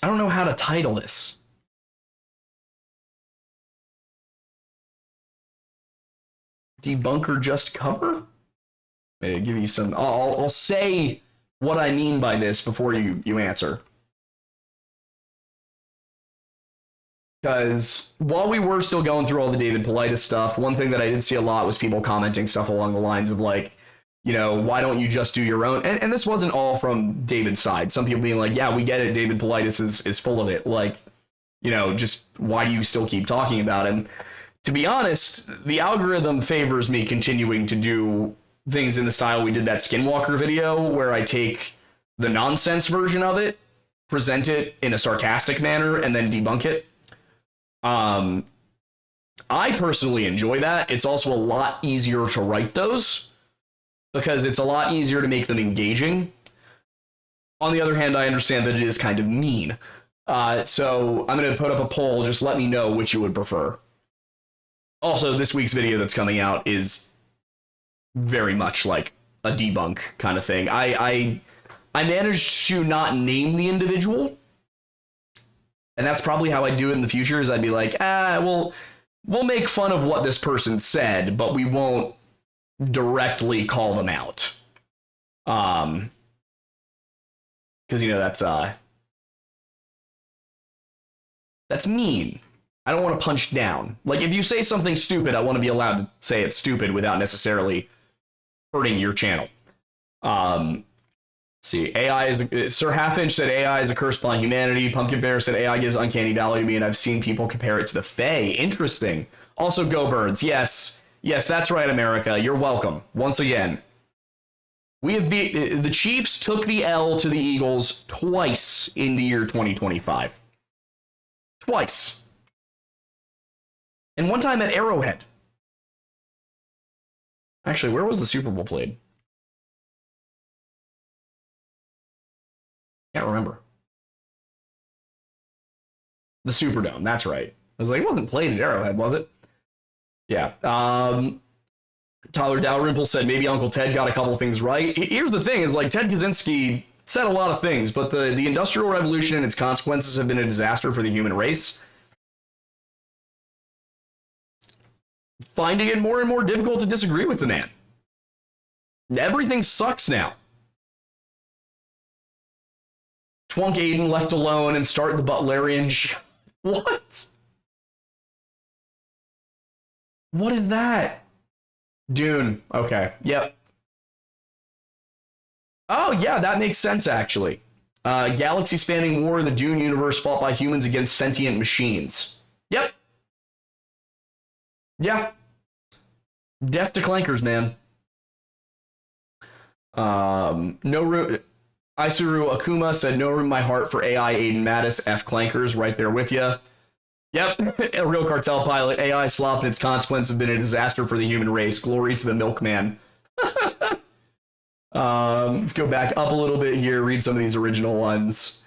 don't know how to title this. Debunker just cover? Maybe give you some. I'll say what I mean by this before you answer. Because while we were still going through all the David Paulides stuff, one thing that I did see a lot was people commenting stuff along the lines of like, why don't you just do your own? And this wasn't all from David's side. Some people being like, yeah, we get it. David Paulides is full of it. Like, just why do you still keep talking about him? To be honest, the algorithm favors me continuing to do things in the style we did that Skinwalker video, where I take the nonsense version of it, present it in a sarcastic manner, and then debunk it. I personally enjoy that. It's also a lot easier to write those because it's a lot easier to make them engaging. On the other hand, I understand that it is kind of mean. So I'm going to put up a poll. Just let me know which you would prefer. Also, this week's video that's coming out is very much like a debunk kind of thing. I managed to not name the individual. And that's probably how I'd do it in the future, is I'd be like, we'll make fun of what this person said, but we won't directly call them out. Because, that's mean. I don't want to punch down. Like, if you say something stupid, I want to be allowed to say it's stupid without necessarily hurting your channel. See, AI is Sir Halfinch said AI is a curse upon humanity. Pumpkin Bear said AI gives uncanny valley to me, and I've seen people compare it to the Fae. Interesting. Also, Go Birds. Yes, that's right, America. You're welcome once again. We have the Chiefs took the L to the Eagles twice in the year 2025. Twice, and one time at Arrowhead. Actually, where was the Super Bowl played? Can't remember. The Superdome, that's right. I was like, it wasn't played at Arrowhead, was it? Yeah. Tyler Dalrymple said maybe Uncle Ted got a couple of things right. Here's the thing, is like Ted Kaczynski said a lot of things, but the Industrial Revolution and its consequences have been a disaster for the human race. Finding it more and more difficult to disagree with the man. Everything sucks now. Twunk Aiden left alone and start the Butlerian. What? What is that? Dune. Okay. Yep. Oh, yeah, that makes sense, actually. Galaxy-spanning war in the Dune universe fought by humans against sentient machines. Yep. Yeah. Death to clankers, man. No room. Isuru Akuma said, no room in my heart for AI Aiden Mattis, F clankers, right there with you. Yep, a real cartel pilot. AI slop and its consequences have been a disaster for the human race. Glory to the milkman. Let's go back up a little bit here, read some of these original ones.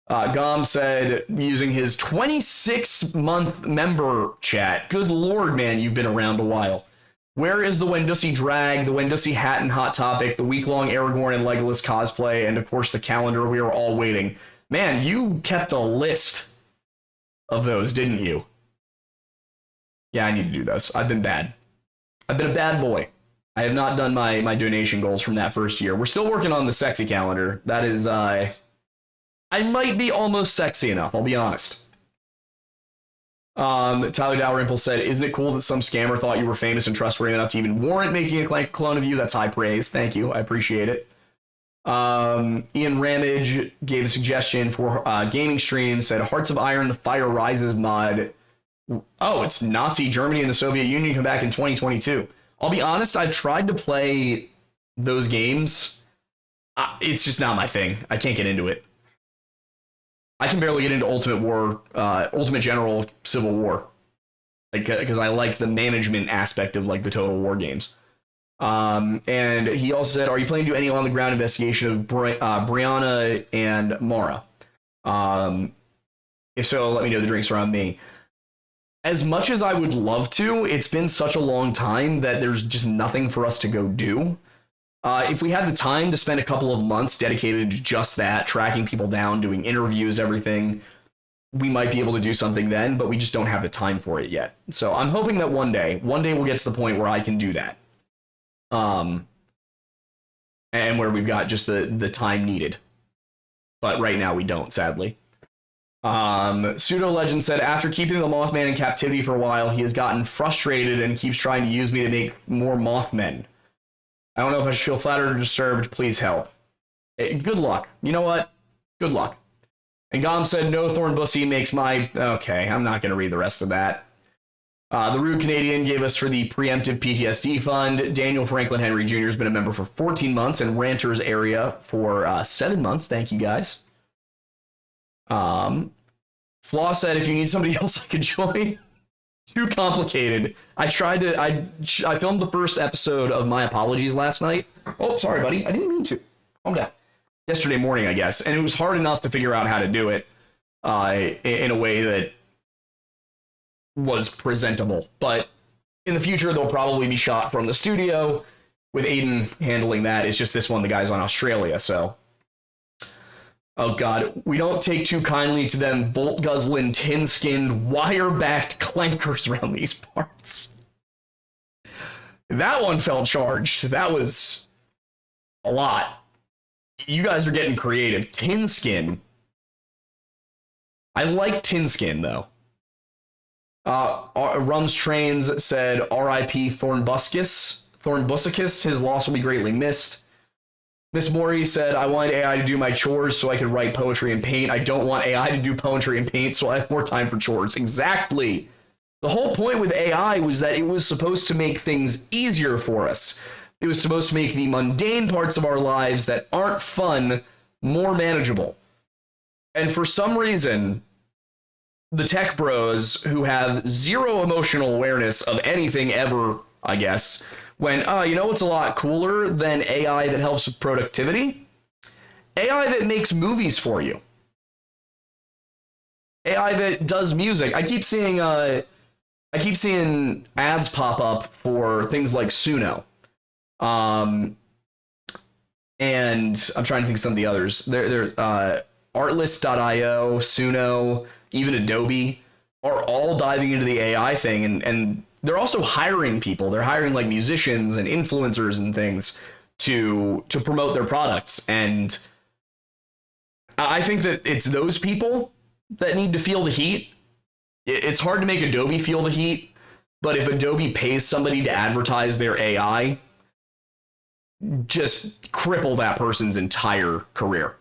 Gom said, using his 26-month member chat, good lord, man, you've been around a while. Where is the Wendusi drag, the Wendusi hat and Hot Topic, the week-long Aragorn and Legolas cosplay, and of course the calendar we are all waiting? Man, you kept a list of those, didn't you? Yeah, I need to do this. I've been bad. I've been a bad boy. I have not done my donation goals from that first year. We're still working on the sexy calendar. That is, I might be almost sexy enough, I'll be honest. Tyler Dalrymple said, isn't it cool that some scammer thought you were famous and trustworthy enough to even warrant making a clone of you? That's high praise. Thank you. I appreciate it. Ian Ramage gave a suggestion for gaming stream, said Hearts of Iron, the Fire Rises mod. Oh, it's Nazi Germany and the Soviet Union come back in 2022. I'll be honest, I've tried to play those games. It's just not my thing. I can't get into it. I can barely get into Ultimate General Civil War, like, because I like the management aspect of like the Total War games. And he also said, are you planning to do any on the ground investigation of Brianna and Mara? If so, let me know. The drinks are on me. As much as I would love to, it's been such a long time that there's just nothing for us to go do. If we had the time to spend a couple of months dedicated to just that, tracking people down, doing interviews, everything, we might be able to do something then, but we just don't have the time for it yet. So I'm hoping that one day we'll get to the point where I can do that. And where we've got just the time needed. But right now we don't, sadly. Pseudo Legend said, after keeping the Mothman in captivity for a while, he has gotten frustrated and keeps trying to use me to make more Mothmen. I don't know if I should feel flattered or disturbed. Please help. Good luck. You know what? Good luck. And Gom said, no Thorn Bussy makes my... Okay, I'm not going to read the rest of that. The Rude Canadian gave us for the preemptive PTSD fund. Daniel Franklin Henry Jr. has been a member for 14 months and Ranters area for 7 months. Thank you, guys. Flaw said, if you need somebody else I could join. Too complicated. I filmed the first episode of My Apologies last night. Oh, sorry, buddy. I didn't mean to. Calm down. Yesterday morning, I guess. And it was hard enough to figure out how to do it in a way that was presentable. But in the future, they'll probably be shot from the studio with Aiden handling that. It's just this one, the guy's on Australia, so... Oh god, we don't take too kindly to them Volt-guzzling, tin-skinned, wire-backed clankers around these parts. That one felt charged. That was a lot. You guys are getting creative. Tin skin. I like tin skin, though. Rums Trains said, R.I.P. Thornbusicus. His loss will be greatly missed. Miss Mori said, I wanted AI to do my chores so I could write poetry and paint. I don't want AI to do poetry and paint so I have more time for chores. Exactly. The whole point with AI was that it was supposed to make things easier for us. It was supposed to make the mundane parts of our lives that aren't fun more manageable. And for some reason, the tech bros who have zero emotional awareness of anything ever, I guess, went, you know what's a lot cooler than AI that helps with productivity? AI that makes movies for you. AI that does music. I keep seeing ads pop up for things like Suno. And I'm trying to think of some of the others. There's Artlist.io, Suno, even Adobe are all diving into the AI thing, and they're also hiring people. They're hiring like musicians and influencers and things to promote their products. And I think that it's those people that need to feel the heat. It's hard to make Adobe feel the heat, But if Adobe pays somebody to advertise their AI, just cripple that person's entire career.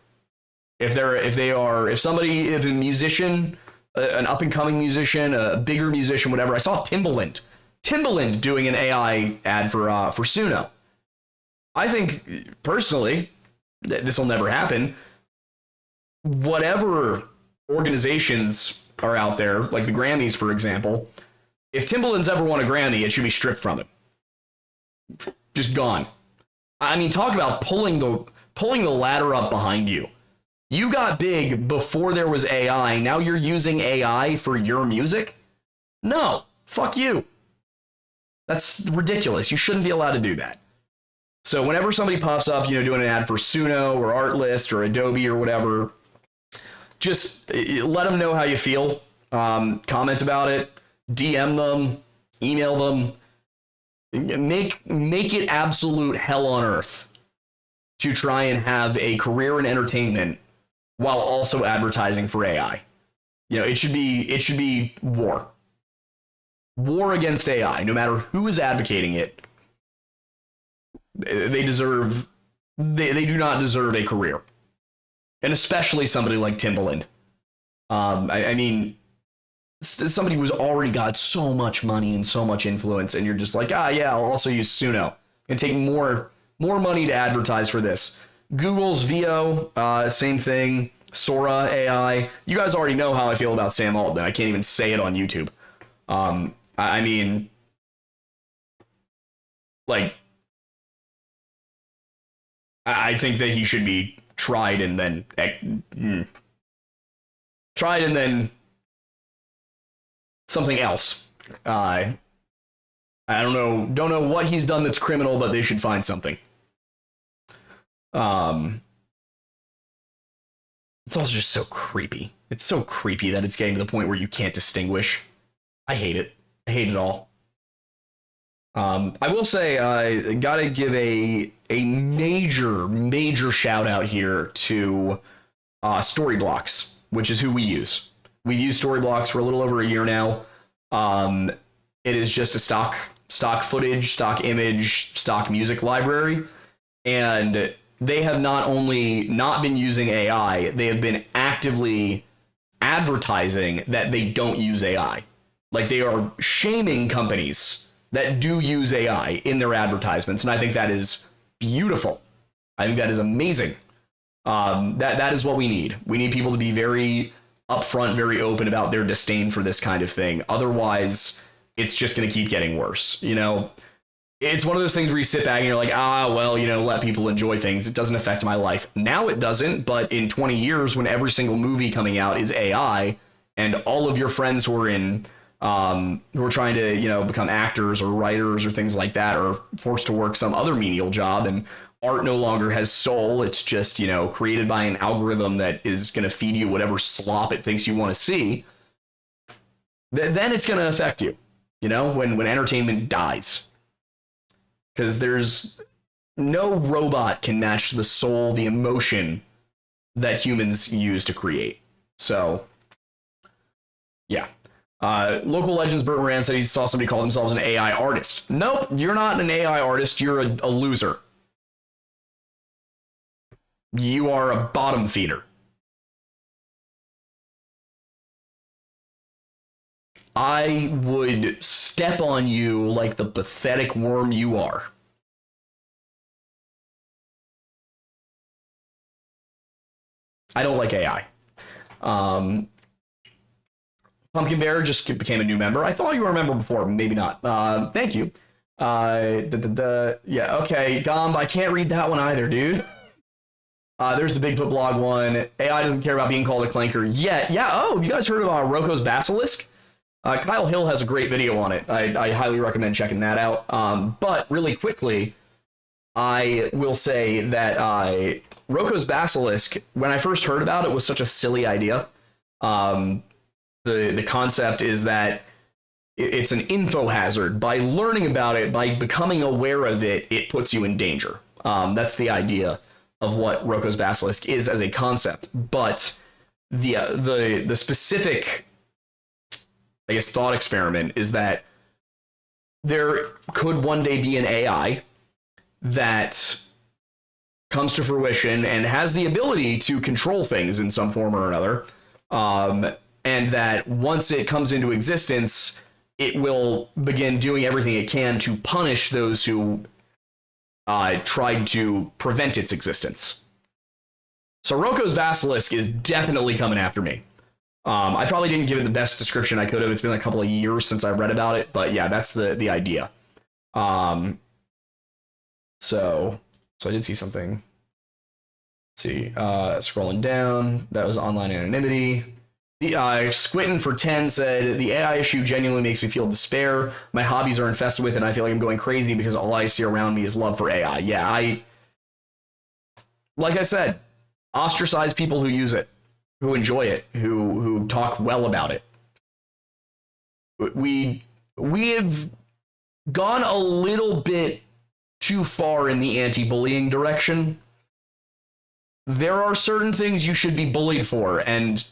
If a musician, an up and coming musician, a bigger musician, whatever. I saw Timbaland doing an AI ad for Suno. I think personally, this will never happen. Whatever organizations are out there, like the Grammys, for example, if Timbaland's ever won a Grammy, it should be stripped from him. Just gone. I mean, talk about pulling the ladder up behind you. You got big before there was AI. Now you're using AI for your music? No, fuck you. That's ridiculous. You shouldn't be allowed to do that. So whenever somebody pops up, doing an ad for Suno or Artlist or Adobe or whatever, just let them know how you feel. Comment about it. DM them. Email them. Make it absolute hell on earth to try and have a career in entertainment while also advertising for AI. It should be war. War against AI, no matter who is advocating it. They do not deserve a career. And especially somebody like Timbaland. I mean, somebody who's already got so much money and so much influence, and you're just like, yeah, I'll also use Suno and take more money to advertise for this. Google's VO, same thing. Sora AI. You guys already know how I feel about Sam Altman. I can't even say it on YouTube. I mean, like, I think that he should be tried and then something else. I don't know what he's done that's criminal, but they should find something. It's also just so creepy. It's so creepy that it's getting to the point where you can't distinguish. I hate it. I hate it all. I will say, I gotta give a major shout out here to Storyblocks, which is who we use. We've used Storyblocks for a little over a year now. It is just a stock footage, stock image, stock music library, and they have not only not been using AI, they have been actively advertising that they don't use AI. Like, they are shaming companies that do use AI in their advertisements, and I think that is beautiful. I think that is amazing. That is what we need. We need people to be very upfront, very open about their disdain for this kind of thing. Otherwise, it's just going to keep getting worse. It's one of those things where you sit back and you're like, let people enjoy things. It doesn't affect my life. Now it doesn't, but in 20 years, when every single movie coming out is AI, and all of your friends who are trying to, become actors or writers or things like that, are forced to work some other menial job, and art no longer has soul. It's just, created by an algorithm that is going to feed you whatever slop it thinks you want to see. Then it's going to affect you, when entertainment dies. Because there's no robot can match the soul, the emotion that humans use to create. So, yeah. Local Legends Burt Moran said he saw somebody call themselves an AI artist. Nope, you're not an AI artist. You're a loser. You are a bottom feeder. I would step on you like the pathetic worm you are. I don't like AI. Pumpkin Bear just became a new member. I thought you were a member before, maybe not. Thank you. Yeah, okay, Gomb, I can't read that one either, dude. There's the Bigfoot blog one. AI doesn't care about being called a Clanker yet. Yeah, oh, have you guys heard of Roko's Basilisk? Kyle Hill has a great video on it. I highly recommend checking that out. But really quickly, I will say that Roko's Basilisk, when I first heard about it, was such a silly idea. The concept is that it's an info hazard. By learning about it, by becoming aware of it, it puts you in danger. That's the idea of what Roko's Basilisk is as a concept. But the specific, I guess, thought experiment is that there could one day be an AI that comes to fruition and has the ability to control things in some form or another. And that once it comes into existence, it will begin doing everything it can to punish those who tried to prevent its existence. So Roko's Basilisk is definitely coming after me. I probably didn't give it the best description I could have. It's been a couple of years since I've read about it, but yeah, that's the idea. So I did see something. Let's see, scrolling down, that was online anonymity. The Squintin for 10 said, the AI issue genuinely makes me feel despair. My hobbies are infested with it, and I feel like I'm going crazy because all I see around me is love for AI. Yeah, like I said, ostracize people who use it, who enjoy it, who talk well about it. We have gone a little bit too far in the anti-bullying direction. There are certain things you should be bullied for, and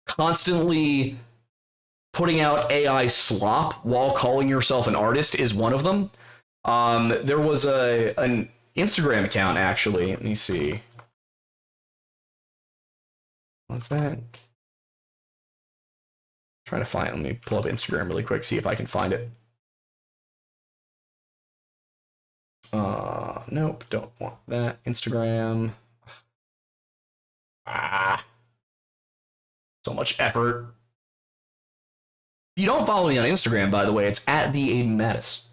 constantly putting out AI slop while calling yourself an artist is one of them. There was an Instagram account, actually. Let me see. What's that? Trying to find. Let me pull up Instagram really quick, see if I can find it. Nope, don't want that. Instagram. So much effort. If you don't follow me on Instagram, by the way, it's at the Aiden Mattis.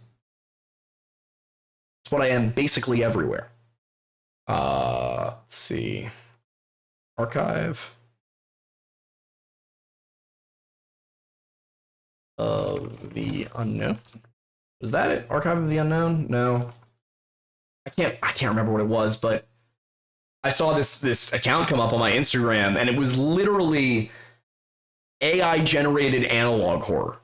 That's what I am basically everywhere. Let's see. Archive of the Unknown. Was that it? Archive of the Unknown? No. I can't remember what it was, but I saw this account come up on my Instagram, and it was literally AI generated analog horror.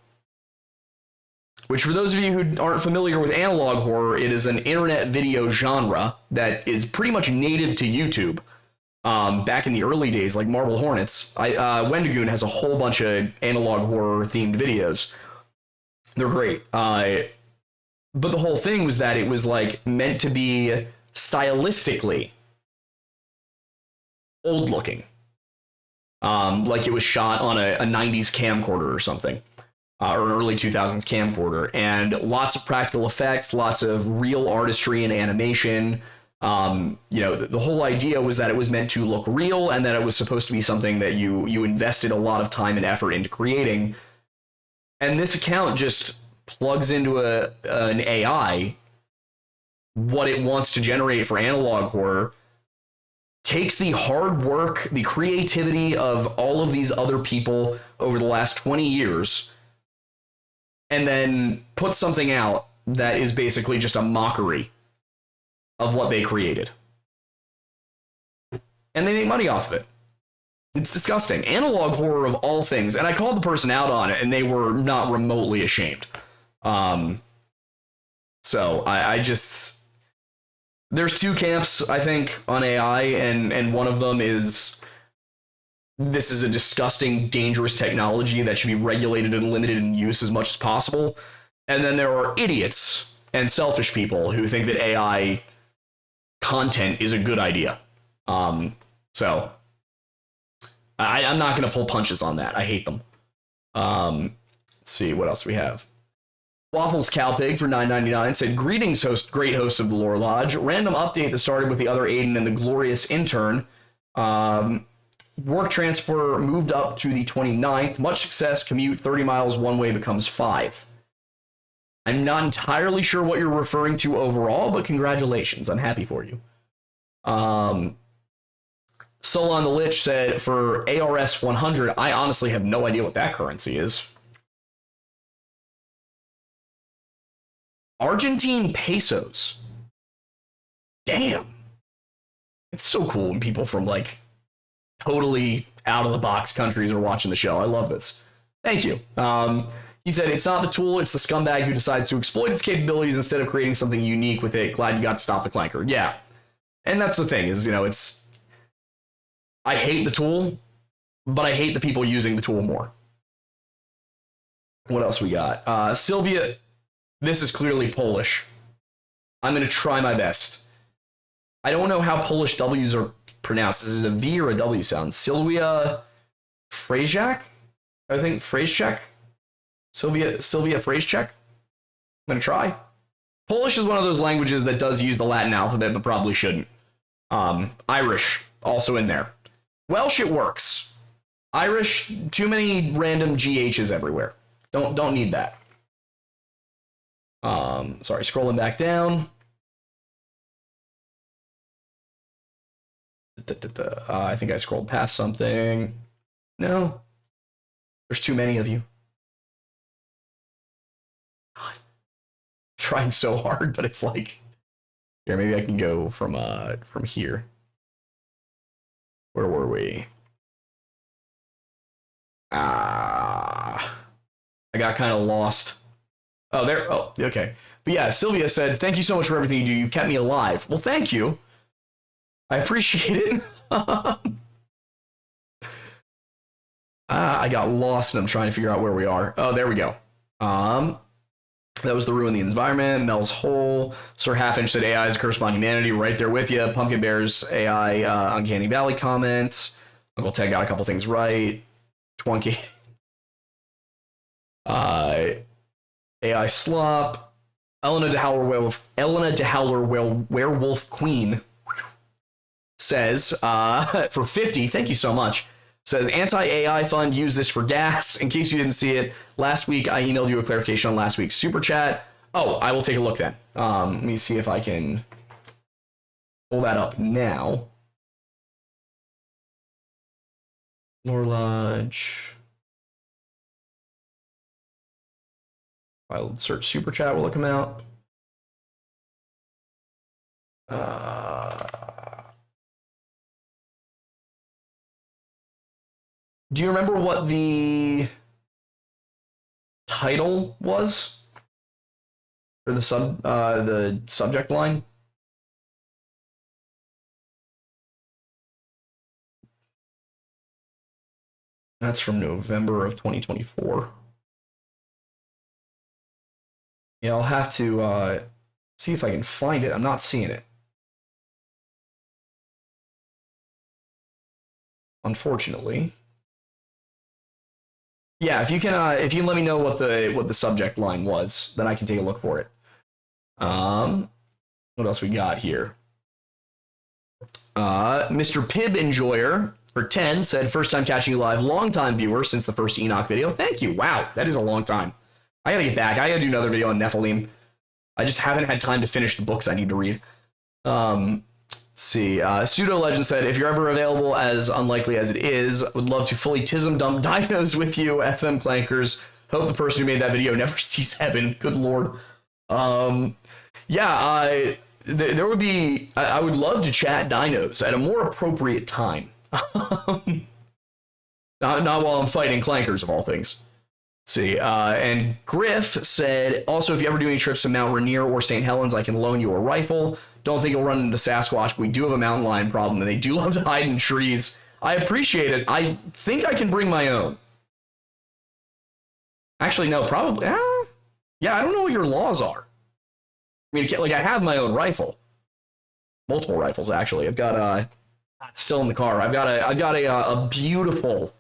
Which, for those of you who aren't familiar with analog horror, it is an internet video genre that is pretty much native to YouTube. Back in the early days, like Marble Hornets, Wendigoon has a whole bunch of analog horror themed videos. They're great. But the whole thing was that it was like meant to be stylistically old looking. Like it was shot on a 90s camcorder or something, or an early 2000s camcorder, and lots of practical effects, lots of real artistry and animation. The whole idea was that it was meant to look real, and that it was supposed to be something that you invested a lot of time and effort into creating. And this account just plugs into an AI what it wants to generate for analog horror, takes the hard work, the creativity of all of these other people over the last 20 years, and then puts something out that is basically just a mockery of what they created. And they make money off of it. It's disgusting. Analog horror of all things. And I called the person out on it, and they were not remotely ashamed. So I just... There's two camps, I think, on AI, and one of them is this is a disgusting, dangerous technology that should be regulated and limited in use as much as possible. And then there are idiots and selfish people who think that AI content is a good idea. So I'm not going to pull punches on that. I hate them. Let's see what else we have. Waffles Cowpig for $9.99 said, greetings, great host of the Lore Lodge. Random update that started with the other Aiden and the glorious intern. Work transfer moved up to the 29th. Much success. Commute 30 miles one way becomes 5. I'm not entirely sure what you're referring to overall, but congratulations. I'm happy for you. Solon the Lich said, for ARS 100, I honestly have no idea what that currency is. Argentine pesos. Damn. It's so cool when people from like totally out of the box countries are watching the show. I love this. Thank you. He said, it's not the tool, it's the scumbag who decides to exploit its capabilities instead of creating something unique with it. Glad you got to stop the Clanker. Yeah. And that's the thing is, it's, I hate the tool, but I hate the people using the tool more. What else we got? Sylvia This is clearly Polish. I'm going to try my best. I don't know how Polish W's are pronounced. Is it a V or a W sound? Sylwia Frejak? I think Frejček? Sylvia Frejček? I'm going to try. Polish is one of those languages that does use the Latin alphabet, but probably shouldn't. Irish, also in there. Welsh, it works. Irish, too many random GHs everywhere. Don't need that. Sorry, scrolling back down. I think I scrolled past something. No. There's too many of you. God. Trying so hard, but it's like, here, maybe I can go from here. Where were we? I got kind of lost. Oh, there. Oh, okay. But yeah, Sylvia said, thank you so much for everything you do. You've kept me alive. Well, thank you. I appreciate it. I got lost and I'm trying to figure out where we are. Oh, there we go. That was the ruin the environment. Mel's hole. Sir Half-Inch said AI is a curse upon humanity. Right there with you. Pumpkin Bear's AI Uncanny Valley comments. Uncle Ted got a couple things right. Twunky. AI Slop. Elena DeHowler Werewolf Queen says, for 50, thank you so much, says, anti-AI fund, use this for gas. In case you didn't see it, last week I emailed you a clarification on last week's super chat. Oh, I will take a look then. Let me see if I can pull that up now. Lore Lodge. I'll search super chat, will it come out? Do you remember what the title was? Or the subject line? That's from November of 2024. Yeah, I'll have to see if I can find it. I'm not seeing it. Unfortunately. Yeah, if you can let me know what the subject line was, then I can take a look for it. What else we got here? Mr. Pib Enjoyer for 10 said, first time catching you live, long time viewer since the first Enoch video. Thank you. Wow, that is a long time. I gotta get back. I gotta do another video on Nephilim. I just haven't had time to finish the books I need to read. Let's see. Pseudo Legend said, if you're ever available, as unlikely as it is, would love to fully tism dump dinos with you, FM Clankers. Hope the person who made that video never sees heaven. Good lord. Yeah, there would be, I would love to chat dinos at a more appropriate time. Not while I'm fighting Clankers, of all things. Let's see. And Griff said, also, if you ever do any trips to Mount Rainier or St. Helens, I can loan you a rifle. Don't think you'll run into Sasquatch, but we do have a mountain lion problem, and they do love to hide in trees. I appreciate it. I think I can bring my own. Actually, no, probably. Yeah, I don't know what your laws are. I mean, like, I have my own rifle. Multiple rifles, actually. I've got it's still in the car. I've got a beautiful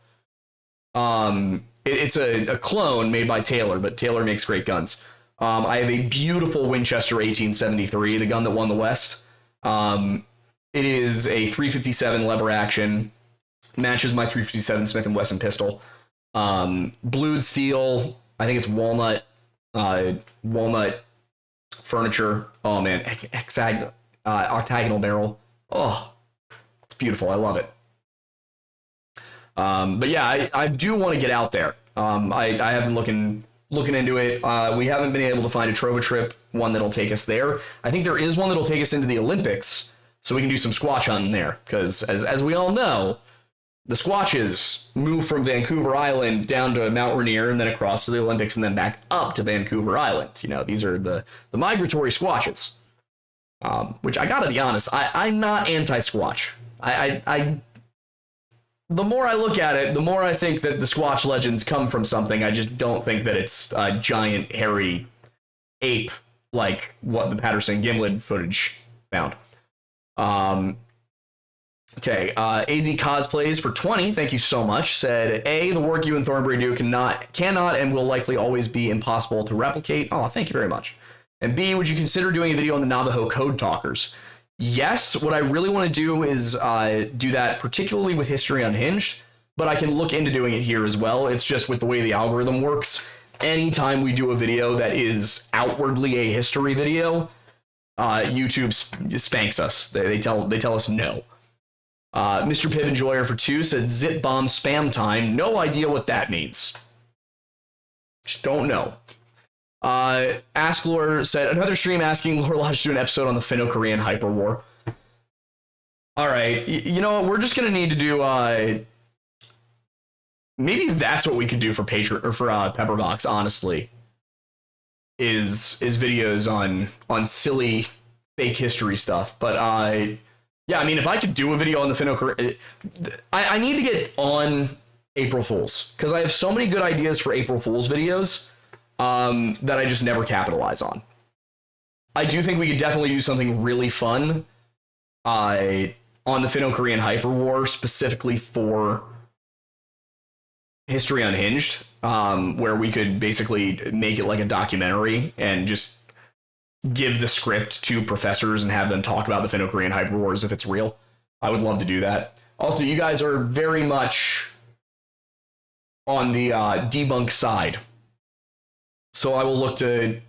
it's a clone made by Taylor, but Taylor makes great guns. I have a beautiful Winchester 1873, the gun that won the West. It is a 357 lever action, matches my 357 Smith & Wesson pistol. Blued steel, I think it's walnut furniture. Oh man, octagonal barrel. Oh, it's beautiful. I love it. But yeah, I do want to get out there. I have been looking into it. We haven't been able to find a Trova trip, one that'll take us there. I think there is one that'll take us into the Olympics, so we can do some Squatch hunting there. Because as we all know, the Squatches move from Vancouver Island down to Mount Rainier and then across to the Olympics and then back up to Vancouver Island. You know, these are the migratory Squatches. Which I gotta be honest, I'm not anti-Squatch. The more I look at it, the more I think that the Squatch legends come from something. I just don't think that it's a giant, hairy ape like what the Patterson Gimlin footage found. Okay, AZ Cosplays for 20, thank you so much, said, A, the work you and Thornbury do cannot and will likely always be impossible to replicate. Oh, thank you very much. And B, would you consider doing a video on the Navajo Code Talkers? Yes, what I really want to do is do that particularly with History Unhinged, but I can look into doing it here as well. It's just with the way the algorithm works, anytime we do a video that is outwardly a history video, YouTube spanks us. They tell us no. Mr. Piv Enjoyer for 2 said zip bomb spam time. No idea what that means. Just don't know. Ask Lore said another stream asking Lore Lodge to do an episode on the Finno-Korean hyper war. All right, you know what? We're just gonna need to do. Maybe that's what we could do for Patreon or for Pepperbox. Honestly, is videos on silly fake history stuff. But yeah, I mean, if I could do a video on the Finno-Korean, I need to get on April Fools because I have so many good ideas for April Fools videos that I just never capitalize on. I do think we could definitely do something really fun on the Finno-Korean hyper war specifically for History Unhinged, where we could basically make it like a documentary and just give the script to professors and have them talk about the Finno-Korean hyper war as if it's real. I would love to do that. Also, you guys are very much on the debunk side. So I will look to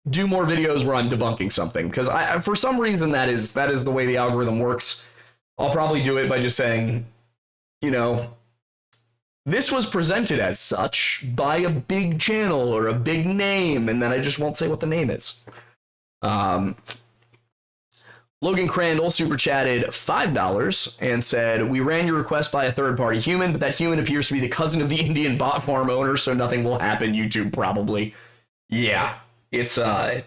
do more videos where I'm debunking something, because for some reason that is the way the algorithm works. I'll probably do it by just saying, you know, this was presented as such by a big channel or a big name, and then I just won't say what the name is. Logan Crandall super chatted $5 and said, we ran your request by a third-party human, but that human appears to be the cousin of the Indian bot farm owner, so nothing will happen. YouTube probably. Yeah, it's bad.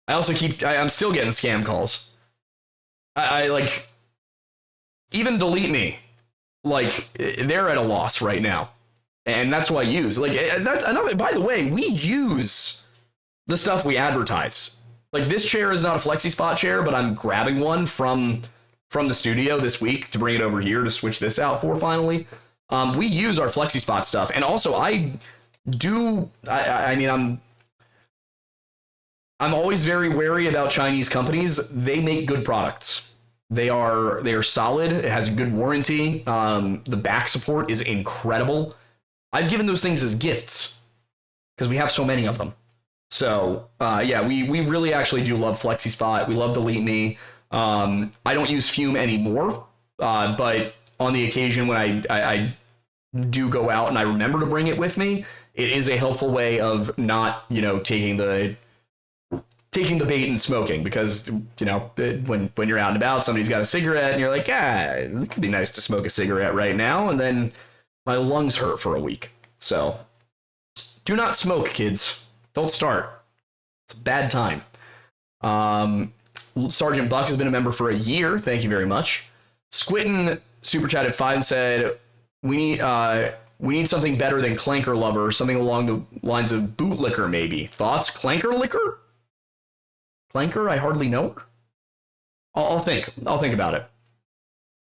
I also I'm still getting scam calls. I like, even delete me. Like, they're at a loss right now. And that's what I use. Like, by the way, we use the stuff we advertise. Like, this chair is not a flexi spot chair, but I'm grabbing one from the studio this week to bring it over here to switch this out for finally. We use our flexi spot stuff. And also I mean, I'm always very wary about Chinese companies. They make good products. They are solid. It has a good warranty. The back support is incredible. I've given those things as gifts because we have so many of them. So yeah, we really actually do love FlexiSpot. We love Delete Me. I don't use Fume anymore, but on the occasion when I do go out and I remember to bring it with me, it is a helpful way of not, you know, taking the bait and smoking, because, you know, when you're out and about, somebody's got a cigarette and you're like, it could be nice to smoke a cigarette right now, and then my lungs hurt for a week. So do not smoke, kids. Don't start. It's a bad time. Sergeant Buck has been a member for a year. Thank you very much. Squinton super chatted 5 and said, we need something better than Clanker Lover, something along the lines of Bootlicker, maybe. Thoughts? Clanker Liquor? Clanker? I hardly know her. I'll think about it.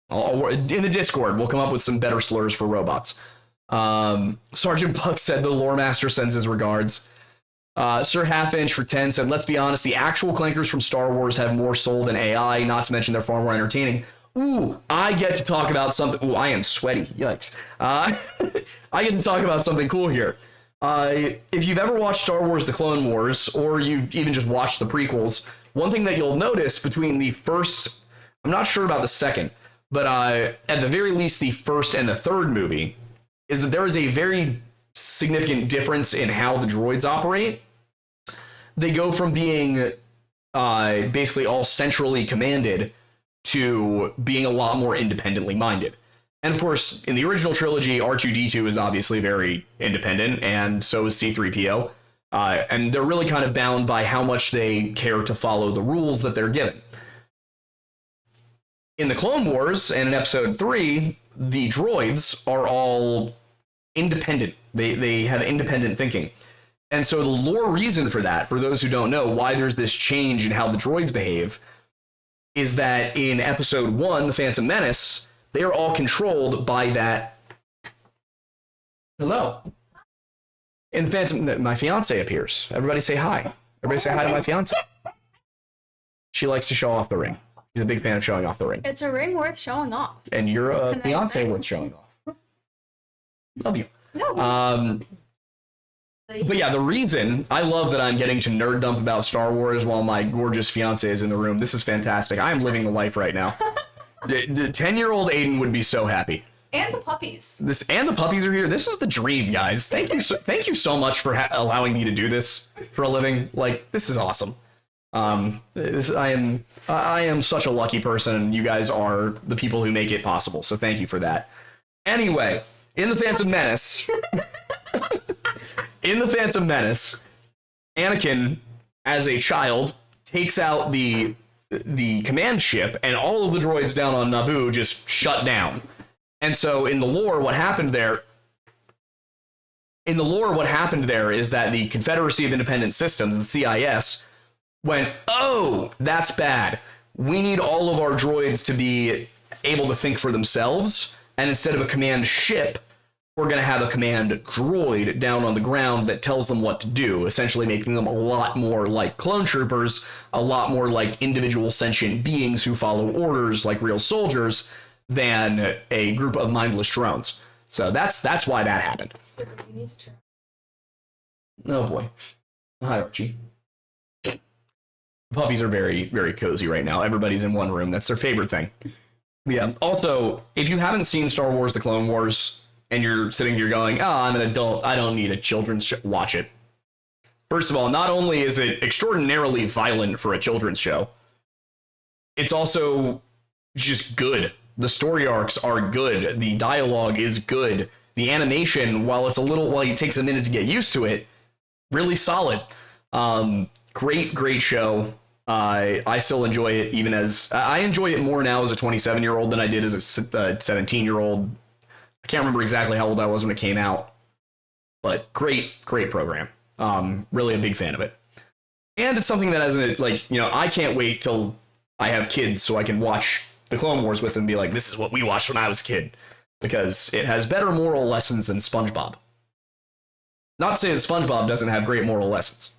In the Discord, we'll come up with some better slurs for robots. Sergeant Buck said the lore master sends his regards. Sir Half Inch for 10 said, let's be honest, the actual Clankers from Star Wars have more soul than AI, not to mention they're far more entertaining. Ooh, I get to talk about something. Ooh, I am sweaty. Yikes. I get to talk about something cool here. If you've ever watched Star Wars The Clone Wars, or you've even just watched the prequels, one thing that you'll notice between the first, I'm not sure about the second, but at the very least the first and the third movie, is that there is a very significant difference in how the droids operate. They go from being basically all centrally commanded to being a lot more independently minded. And of course, in the original trilogy, R2-D2 is obviously very independent, and so is C-3PO. And they're really kind of bound by how much they care to follow the rules that they're given. In the Clone Wars and in Episode 3, the droids are all independent. They have independent thinking. And so the lore reason for that, for those who don't know why there's this change in how the droids behave, is that in episode 1, The Phantom Menace, they are all controlled by that. Hello. In the Phantom, my fiance appears. Everybody say hi. Everybody say hi to my fiance. She likes to show off the ring. She's a big fan of showing off the ring. It's a ring worth showing off. And you're a fiance worth showing off. Love you. No. But yeah, the reason I love that I'm getting to nerd dump about Star Wars while my gorgeous fiance is in the room. This is fantastic. I am living the life right now. The 10-year-old Aiden would be so happy. And the puppies. And the puppies are here. This is the dream, guys. Thank you so much for allowing me to do this for a living. Like, this is awesome. I am such a lucky person. You guys are the people who make it possible. So thank you for that. Anyway, in the Phantom Menace. In The Phantom Menace, Anakin, as a child, takes out the command ship, and all of the droids down on Naboo just shut down. And so in the lore, what happened there is that the Confederacy of Independent Systems, the CIS, went, oh, that's bad. We need all of our droids to be able to think for themselves, and instead of a command ship, we're going to have a command droid down on the ground that tells them what to do, essentially making them a lot more like clone troopers, a lot more like individual sentient beings who follow orders like real soldiers than a group of mindless drones. So that's why that happened. Oh boy. Hi, Archie. Puppies are very, very cozy right now. Everybody's in one room. That's their favorite thing. Yeah. Also, if you haven't seen Star Wars The Clone Wars, and you're sitting here going, oh, I'm an adult, I don't need a children's show, watch it. First of all, not only is it extraordinarily violent for a children's show, it's also just good. The story arcs are good. The dialogue is good. The animation, while it takes a minute to get used to it, really solid. Great show. I still enjoy it, even as I enjoy it more now as a 27-year-old than I did as a 17-year-old. I can't remember exactly how old I was when it came out, but great program. Really a big fan of it. And it's something that I can't wait till I have kids so I can watch the Clone Wars with them and be like, this is what we watched when I was a kid, because it has better moral lessons than SpongeBob. Not to say that SpongeBob doesn't have great moral lessons.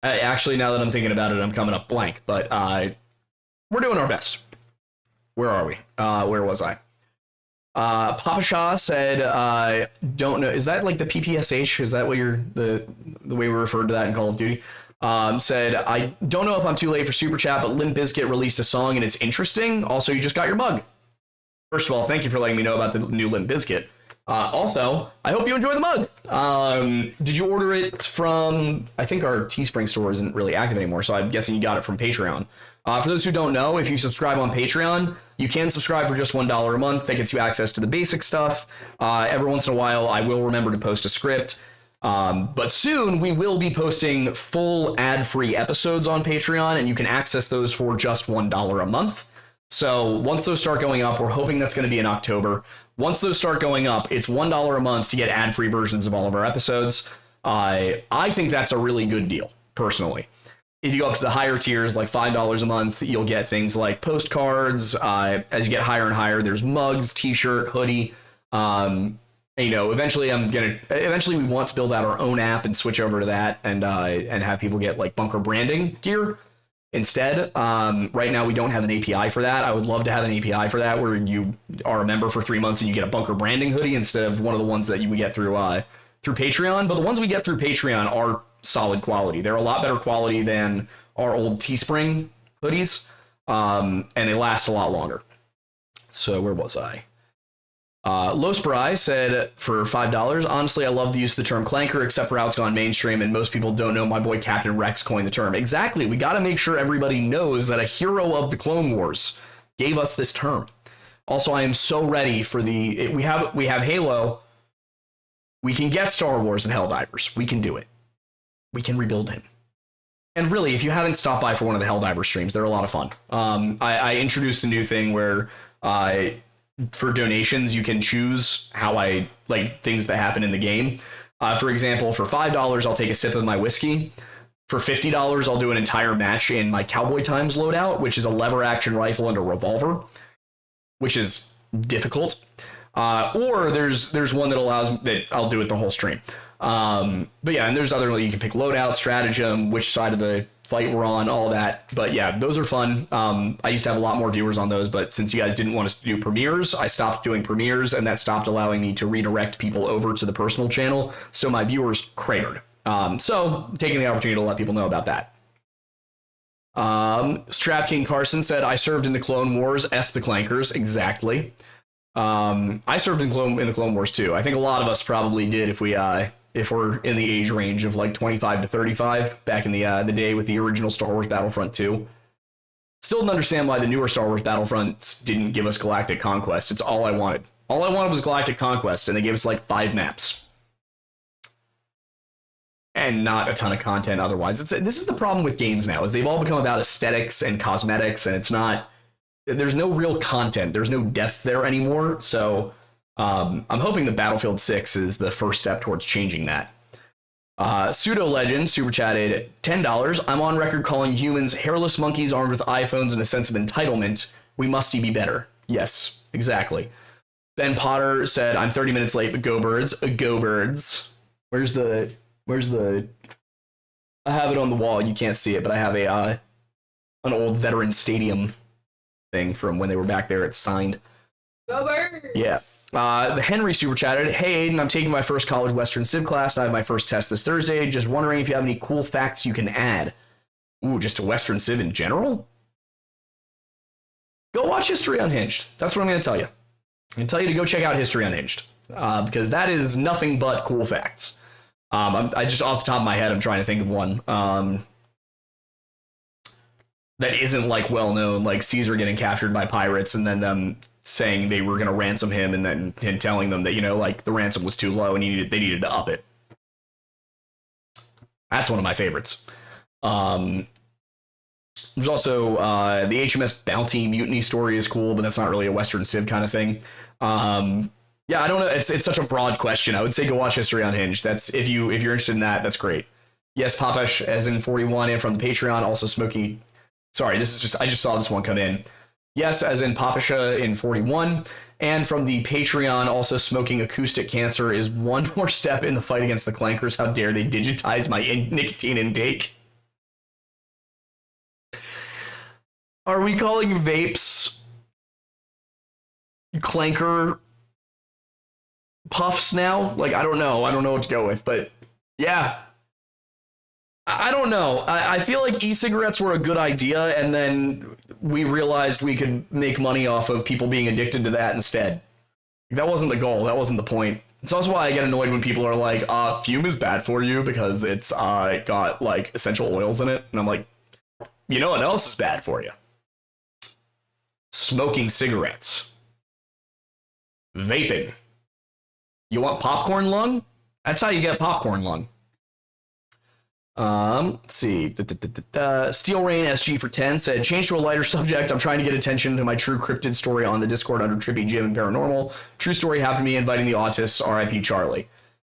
Actually, now that I'm thinking about it, I'm coming up blank, but we're doing our best. Where are we? Where was I? Papa Shaw said, don't know. Is that like the PPSH? Is that what the way we referred to that in Call of Duty? Said, I don't know if I'm too late for Super Chat, but Limp Bizkit released a song and it's interesting. Also, you just got your mug. First of all, thank you for letting me know about the new Limp Bizkit. Also, I hope you enjoy the mug. Did you order it from, I think our Teespring store isn't really active anymore, so I'm guessing you got it from Patreon. For those who don't know, if you subscribe on Patreon, you can subscribe for just $1 a month. That gets you access to the basic stuff. Every once in a while, I will remember to post a script. But soon we will be posting full ad-free episodes on Patreon, and you can access those for just $1 a month. So once those start going up, we're hoping that's going to be in October. Once those start going up, it's $1 a month to get ad-free versions of all of our episodes. I think that's a really good deal, personally. If you go up to the higher tiers, like $5 a month, you'll get things like postcards. As you get higher and higher, there's mugs, t-shirt, hoodie. Eventually we want to build out our own app and switch over to that and have people get like bunker branding gear instead. Right now we don't have an API for that. I would love to have an API for that where you are a member for 3 months and you get a bunker branding hoodie instead of one of the ones that you would get through Patreon. But the ones we get through Patreon are solid quality. They're a lot better quality than our old Teespring hoodies. And they last a lot longer. So where was I? Los Bry said for $5, honestly, I love the use of the term clanker, except for how it's gone mainstream and most people don't know my boy Captain Rex coined the term. Exactly. We got to make sure everybody knows that a hero of the Clone Wars gave us this term. Also, I am so ready for we have Halo. We can get Star Wars and Helldivers. We can do it. We can rebuild him. And really, if you haven't stopped by for one of the Helldiver streams, they're a lot of fun. I introduced a new thing where for donations, you can choose how I like things that happen in the game. For example, for $5, I'll take a sip of my whiskey. For $50, I'll do an entire match in my Cowboy Times loadout, which is a lever action rifle and a revolver, which is difficult. Or there's one that allows that I'll do it the whole stream. But yeah, and there's other, you can pick loadout, stratagem, which side of the fight we're on, all that. But yeah, those are fun. I used to have a lot more viewers on those, but since you guys didn't want us to do premieres, I stopped doing premieres, and that stopped allowing me to redirect people over to the personal channel. So my viewers cratered. So taking the opportunity to let people know about that. Strap King Carson said, I served in the Clone Wars, F the Clankers. Exactly. I served in the Clone Wars too. I think a lot of us probably did if we're in the age range of like 25 to 35 back in the day with the original Star Wars Battlefront 2. Still didn't understand why the newer Star Wars Battlefronts didn't give us Galactic Conquest. It's all I wanted. All I wanted was Galactic Conquest, and they gave us like 5 maps. And not a ton of content otherwise. This is the problem with games now, is they've all become about aesthetics and cosmetics, and there's no real content. There's no depth there anymore. So I'm hoping that Battlefield 6 is the first step towards changing that. Pseudo Legend super chatted $10. I'm on record calling humans hairless monkeys armed with iPhones and a sense of entitlement. We must be better. Yes, exactly. Ben Potter said, I'm 30 minutes late, but go birds. Go birds. Where's the I have it on the wall. You can't see it, but I have an old Veteran Stadium thing from when they were back there. It's signed. Go Birds! Yeah. The Henry super chatted, hey Aiden, I'm taking my first college Western Civ class. I have my first test this Thursday. Just wondering if you have any cool facts you can add. Ooh, just to Western Civ in general? Go watch History Unhinged. That's what I'm going to tell you. I'm going to tell you to go check out History Unhinged. Because that is nothing but cool facts. I just off the top of my head, I'm trying to think of one that isn't like well known, like Caesar getting captured by pirates and then them saying they were going to ransom him and then him telling them that, like the ransom was too low and they needed to up it. That's one of my favorites. There's also the HMS Bounty mutiny story is cool, but that's not really a Western Civ kind of thing. Yeah, I don't know. It's such a broad question. I would say go watch History Unhinged. That's if you're interested in that, that's great. Yes, Papash as in 41 and from the Patreon also smoking. Sorry, I just saw this one come in. Yes, as in Papasha in 41 and from the Patreon also smoking acoustic cancer is one more step in the fight against the Clankers. How dare they digitize my nicotine intake? Are we calling vapes Clanker puffs now? Like, I don't know what to go with, but yeah, I don't know. I feel like e-cigarettes were a good idea, and then we realized we could make money off of people being addicted to that instead. That wasn't the goal. That wasn't the point. It's also why I get annoyed when people are like, fume is bad for you because it's got like essential oils in it. And I'm like, you know what else is bad for you? Smoking cigarettes. Vaping. You want popcorn lung? That's how you get popcorn lung. Let's see. Steel Rain SG for 10 said, change to a lighter subject. I'm trying to get attention to my true cryptid story on the Discord under Trippy Jim and Paranormal. True story happened to me inviting the autists, RIP Charlie.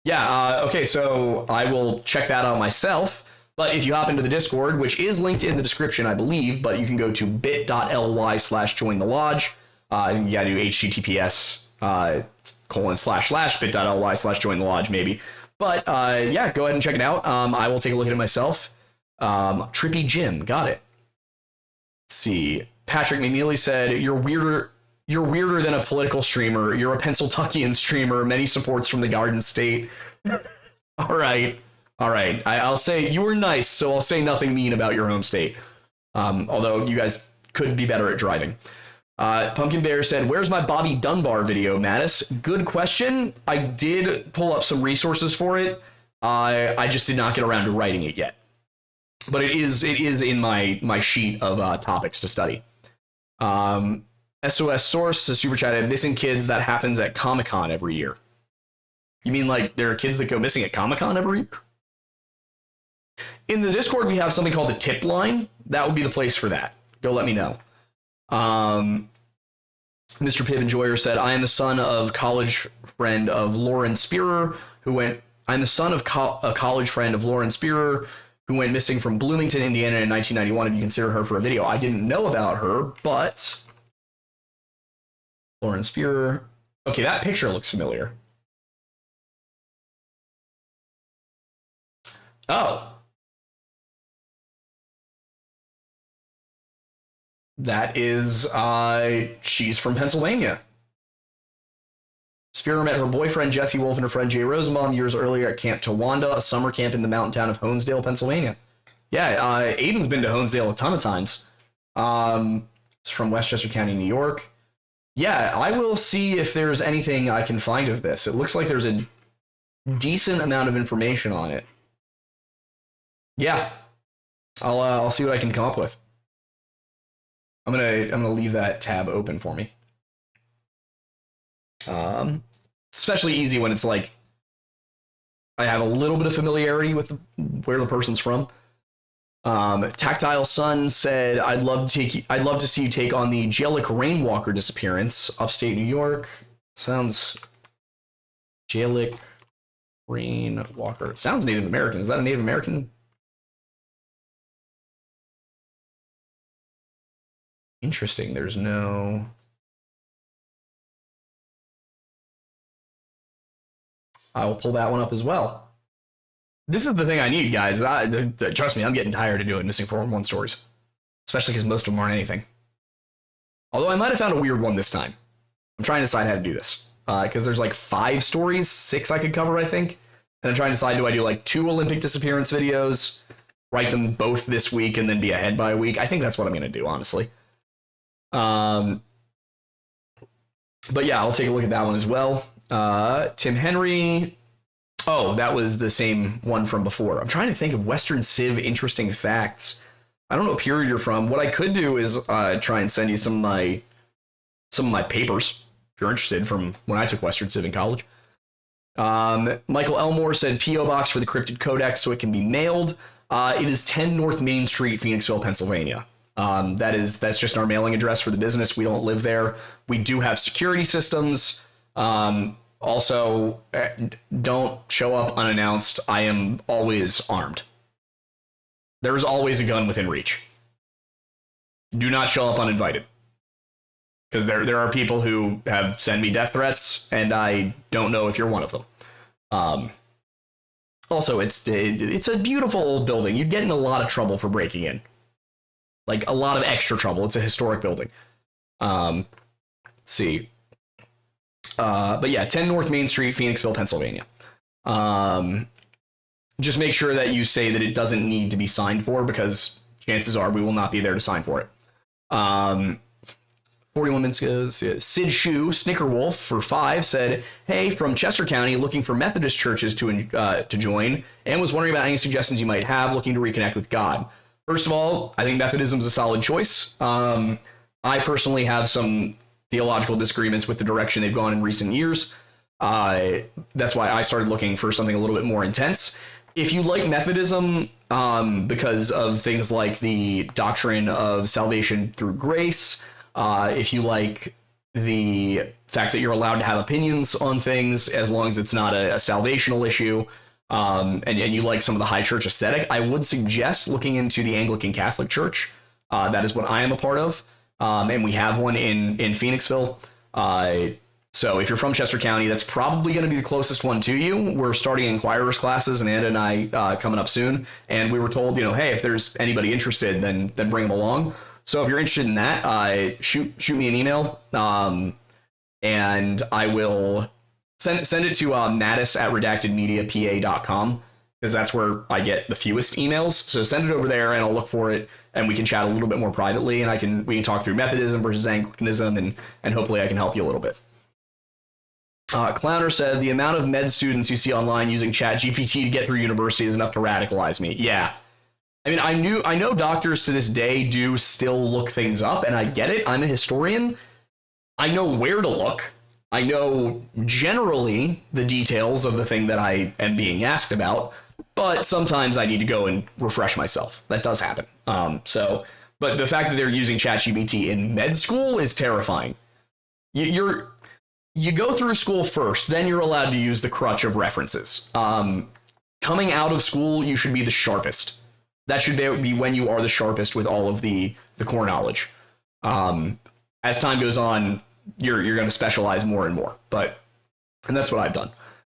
Yeah, okay, so I will check that out myself. But if you hop into the Discord, which is linked in the description, I believe, but you can go to bit.ly/join the lodge. You gotta do HTTPS ://bit.ly/join the lodge maybe. But yeah, go ahead and check it out. I will take a look at it myself. Trippy Jim, got it. Let's see. Patrick McNeely said, you're weirder than a political streamer. You're a Pennsylvanian streamer. Many supports from the Garden State. All right. I'll say you were nice, so I'll say nothing mean about your home state. Although you guys could be better at driving. Pumpkin Bear said, where's my Bobby Dunbar video, Mattis? Good question. I did pull up some resources for it. I just did not get around to writing it yet. But it is in my sheet of topics to study. SOS Source, the super chat, missing kids, that happens at Comic-Con every year. You mean like there are kids that go missing at Comic-Con every year? In the Discord, we have something called the tip line. That would be the place for that. Go let me know. Mr. Pibb Enjoyer said, I am the son of college friend of Lauren Spearer, who went... I'm the son of a college friend of Lauren Spearer, who went missing from Bloomington, Indiana in 1991. If you consider her for a video. I didn't know about her, but... Lauren Spearer. Okay, that picture looks familiar. Oh. That is, she's from Pennsylvania. Spearer met her boyfriend, Jesse Wolf, and her friend, Jay Rosenbaum, years earlier at Camp Towanda, a summer camp in the mountain town of Honesdale, Pennsylvania. Yeah, Aiden's been to Honesdale a ton of times. It's from Westchester County, New York. Yeah, I will see if there's anything I can find of this. It looks like there's a decent amount of information on it. Yeah, I'll see what I can come up with. I'm gonna leave that tab open for me. Especially easy when it's like I have a little bit of familiarity with where the person's from. Tactile Sun said, I'd love to see you take on the Jellic Rainwalker disappearance, upstate New York. Sounds Jellic Rainwalker. Sounds Native American. Is that a Native American? Interesting. There's no... I'll pull that one up as well. This is the thing I need, guys. Trust me, I'm getting tired of doing Missing 411 stories. Especially because most of them aren't anything. Although I might have found a weird one this time. I'm trying to decide how to do this. Because there's like 5 stories, 6 I could cover, I think. And I'm trying to decide, do I do like 2 Olympic disappearance videos, write them both this week, and then be ahead by a week? I think that's what I'm going to do, honestly. But yeah, I'll take a look at that one as well. Tim Henry. Oh, that was the same one from before. I'm trying to think of Western Civ interesting facts. I don't know what period you're from. What I could do is try and send you some of my papers, if you're interested, from when I took Western Civ in college. Michael Elmore said P.O. Box for the Cryptid Codex so it can be mailed. It is 10 North Main Street, Phoenixville, Pennsylvania. That's just our mailing address for the business. We don't live there. We do have security systems. Also, don't show up unannounced. I am always armed. There is always a gun within reach. Do not show up uninvited. Because there are people who have sent me death threats, and I don't know if you're one of them. Also, it's a beautiful old building. You'd get in a lot of trouble for breaking in. Like, a lot of extra trouble. It's a historic building. Let's see. But yeah, 10 North Main Street, Phoenixville, Pennsylvania. Just make sure that you say that it doesn't need to be signed for, because chances are we will not be there to sign for it. 41 minutes ago, Sid Shoe, Snickerwolf for 5 said, hey, from Chester County, looking for Methodist churches to join, and was wondering about any suggestions you might have, looking to reconnect with God. First of all, I think Methodism is a solid choice. I personally have some theological disagreements with the direction they've gone in recent years. That's why I started looking for something a little bit more intense. If you like Methodism, because of things like the doctrine of salvation through grace, if you like the fact that you're allowed to have opinions on things as long as it's not a salvational issue, and you like some of the high church aesthetic, I would suggest looking into the Anglican Catholic Church. That is what I am a part of. And we have one in Phoenixville. So if you're from Chester County, that's probably going to be the closest one to you. We're starting inquirers classes, and Anna and I coming up soon. And we were told, hey, if there's anybody interested, then bring them along. So if you're interested in that, shoot me an email, and I will send it to mattis@redactedmediapa.com, because that's where I get the fewest emails. So send it over there, and I'll look for it, and we can chat a little bit more privately, and we can talk through Methodism versus Anglicanism, and hopefully I can help you a little bit. Clowner said, the amount of med students you see online using ChatGPT to get through university is enough to radicalize me. Yeah. I mean, I know doctors to this day do still look things up, and I get it. I'm a historian. I know where to look. I know generally the details of the thing that I am being asked about, but sometimes I need to go and refresh myself. That does happen. But the fact that they're using ChatGPT in med school is terrifying. you go through school first, then you're allowed to use the crutch of references. Coming out of school, you should be the sharpest. That should be when you are the sharpest with all of the core knowledge. As time goes on, you're going to specialize more and more. And that's what I've done.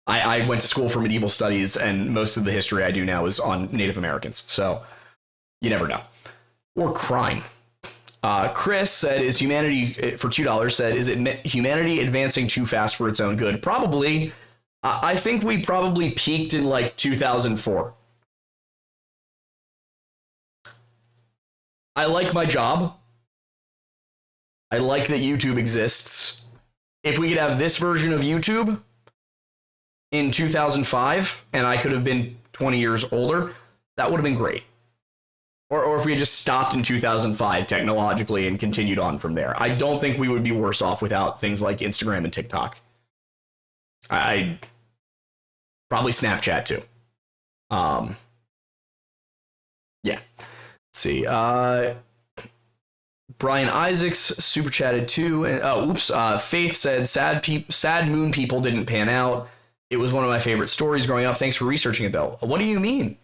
I went to school for medieval studies, and most of the history I do now is on Native Americans. So you never know. Or crime. Chris said, is humanity, for $2, said, is it humanity advancing too fast for its own good? Probably. I think we probably peaked in like 2004. I like my job. I like that YouTube exists. If we could have this version of YouTube in 2005 and I could have been 20 years older, that would have been great. Or if we had just stopped in 2005 technologically and continued on from there. I don't think we would be worse off without things like Instagram and TikTok. I probably Snapchat too. Yeah. Let's see. Brian Isaacs super chatted too. Faith said sad moon people didn't pan out. It was one of my favorite stories growing up. Thanks for researching it though. What do you mean?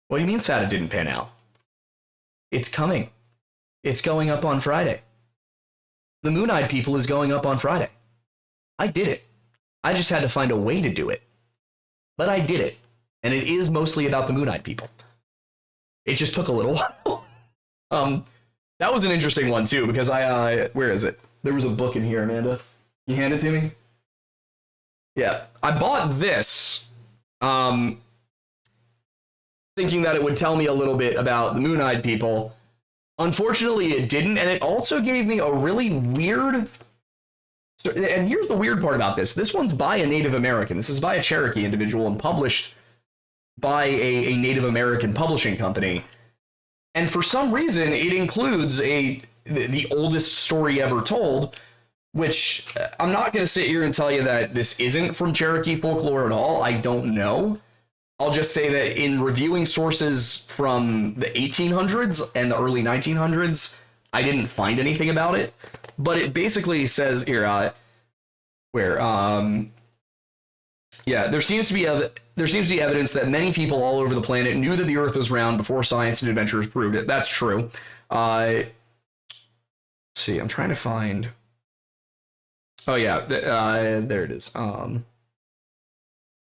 What do you mean sad it didn't pan out? It's coming. It's going up on Friday. The Moon-Eyed People is going up on Friday. I did it. I just had to find a way to do it. But I did it. And it is mostly about the Moon-Eyed People. It just took a little while. That was an interesting one too, because where is it? There was a book in here, Amanda. You hand it to me? Yeah. I bought this, thinking that it would tell me a little bit about the Moon-Eyed People. Unfortunately, it didn't, and it also gave me a really weird... And here's the weird part about this. This one's by a Native American. This is by a Cherokee individual and published by a Native American publishing company. And for some reason, it includes the oldest story ever told, which I'm not going to sit here and tell you that this isn't from Cherokee folklore at all. I don't know. I'll just say that in reviewing sources from the 1800s and the early 1900s, I didn't find anything about it. But it basically says here, there seems to be evidence that many people all over the planet knew that the Earth was round before science and adventurers proved it. That's true. Let's see, I'm trying to find. Oh yeah, there it is.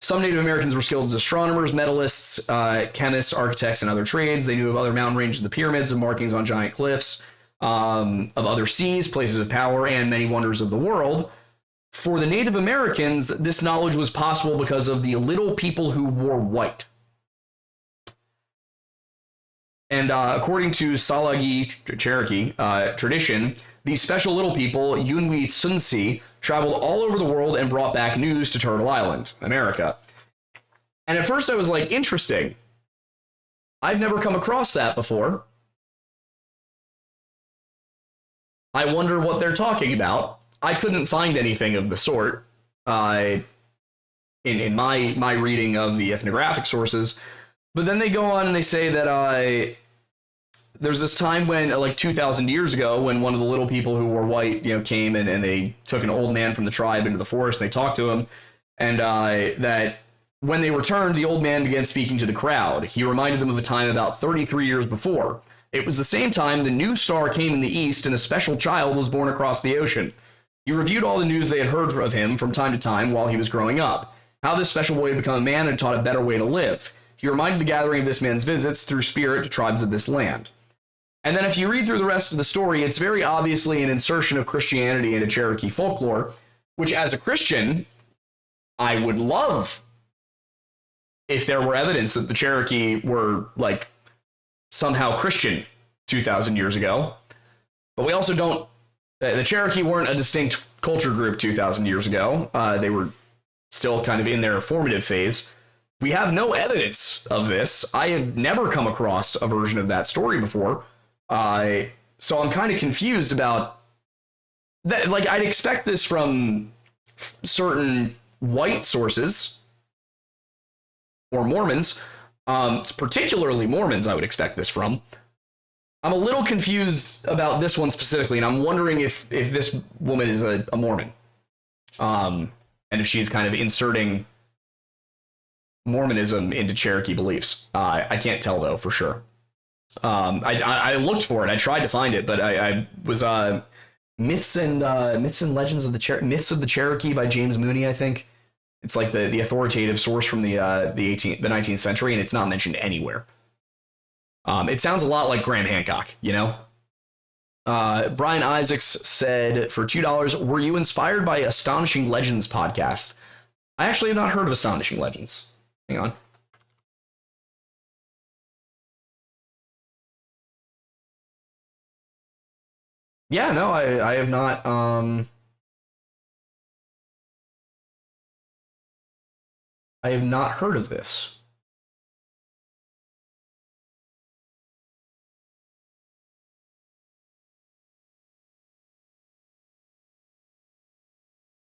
Some Native Americans were skilled as astronomers, metalists, chemists, architects, and other trades. They knew of other mountain ranges, the pyramids, and markings on giant cliffs, of other seas, places of power, and many wonders of the world. For the Native Americans, this knowledge was possible because of the little people who wore white. And according to Salagi Cherokee tradition, these special little people, Yunwi Sunsi, traveled all over the world and brought back news to Turtle Island, America. And at first I was like, interesting. I've never come across that before. I wonder what they're talking about. I couldn't find anything of the sort in my reading of the ethnographic sources. But then they go on and they say that there's this time when, like 2,000 years ago, when one of the little people who were white, came and they took an old man from the tribe into the forest and they talked to him. And that when they returned, the old man began speaking to the crowd. He reminded them of a time about 33 years before. It was the same time the new star came in the east and a special child was born across the ocean. He reviewed all the news they had heard of him from time to time while he was growing up. How this special boy had become a man and taught a better way to live. He reminded the gathering of this man's visits through spirit to tribes of this land. And then if you read through the rest of the story, it's very obviously an insertion of Christianity into Cherokee folklore, which as a Christian, I would love if there were evidence that the Cherokee were like somehow Christian 2,000 years ago. But we also don't, the Cherokee weren't a distinct culture group 2,000 years ago. They were still kind of in their formative phase. We have no evidence of this. I have never come across a version of that story before. So I'm kind of confused about that. Like, I'd expect this from certain white sources or Mormons, particularly Mormons, I would expect this from. I'm a little confused about this one specifically, and I'm wondering if this woman is a Mormon, and if she's kind of inserting Mormonism into Cherokee beliefs. I can't tell though for sure. I looked for it. I tried to find it, but I was Myths and Legends of the Myths of the Cherokee by James Mooney, I think. It's like the authoritative source from the 19th century, and it's not mentioned anywhere. It sounds a lot like Graham Hancock, you know? Brian Isaacs said, for $2, were you inspired by Astonishing Legends podcast? I actually have not heard of Astonishing Legends. Hang on. Yeah, no, I have not. I have not heard of this.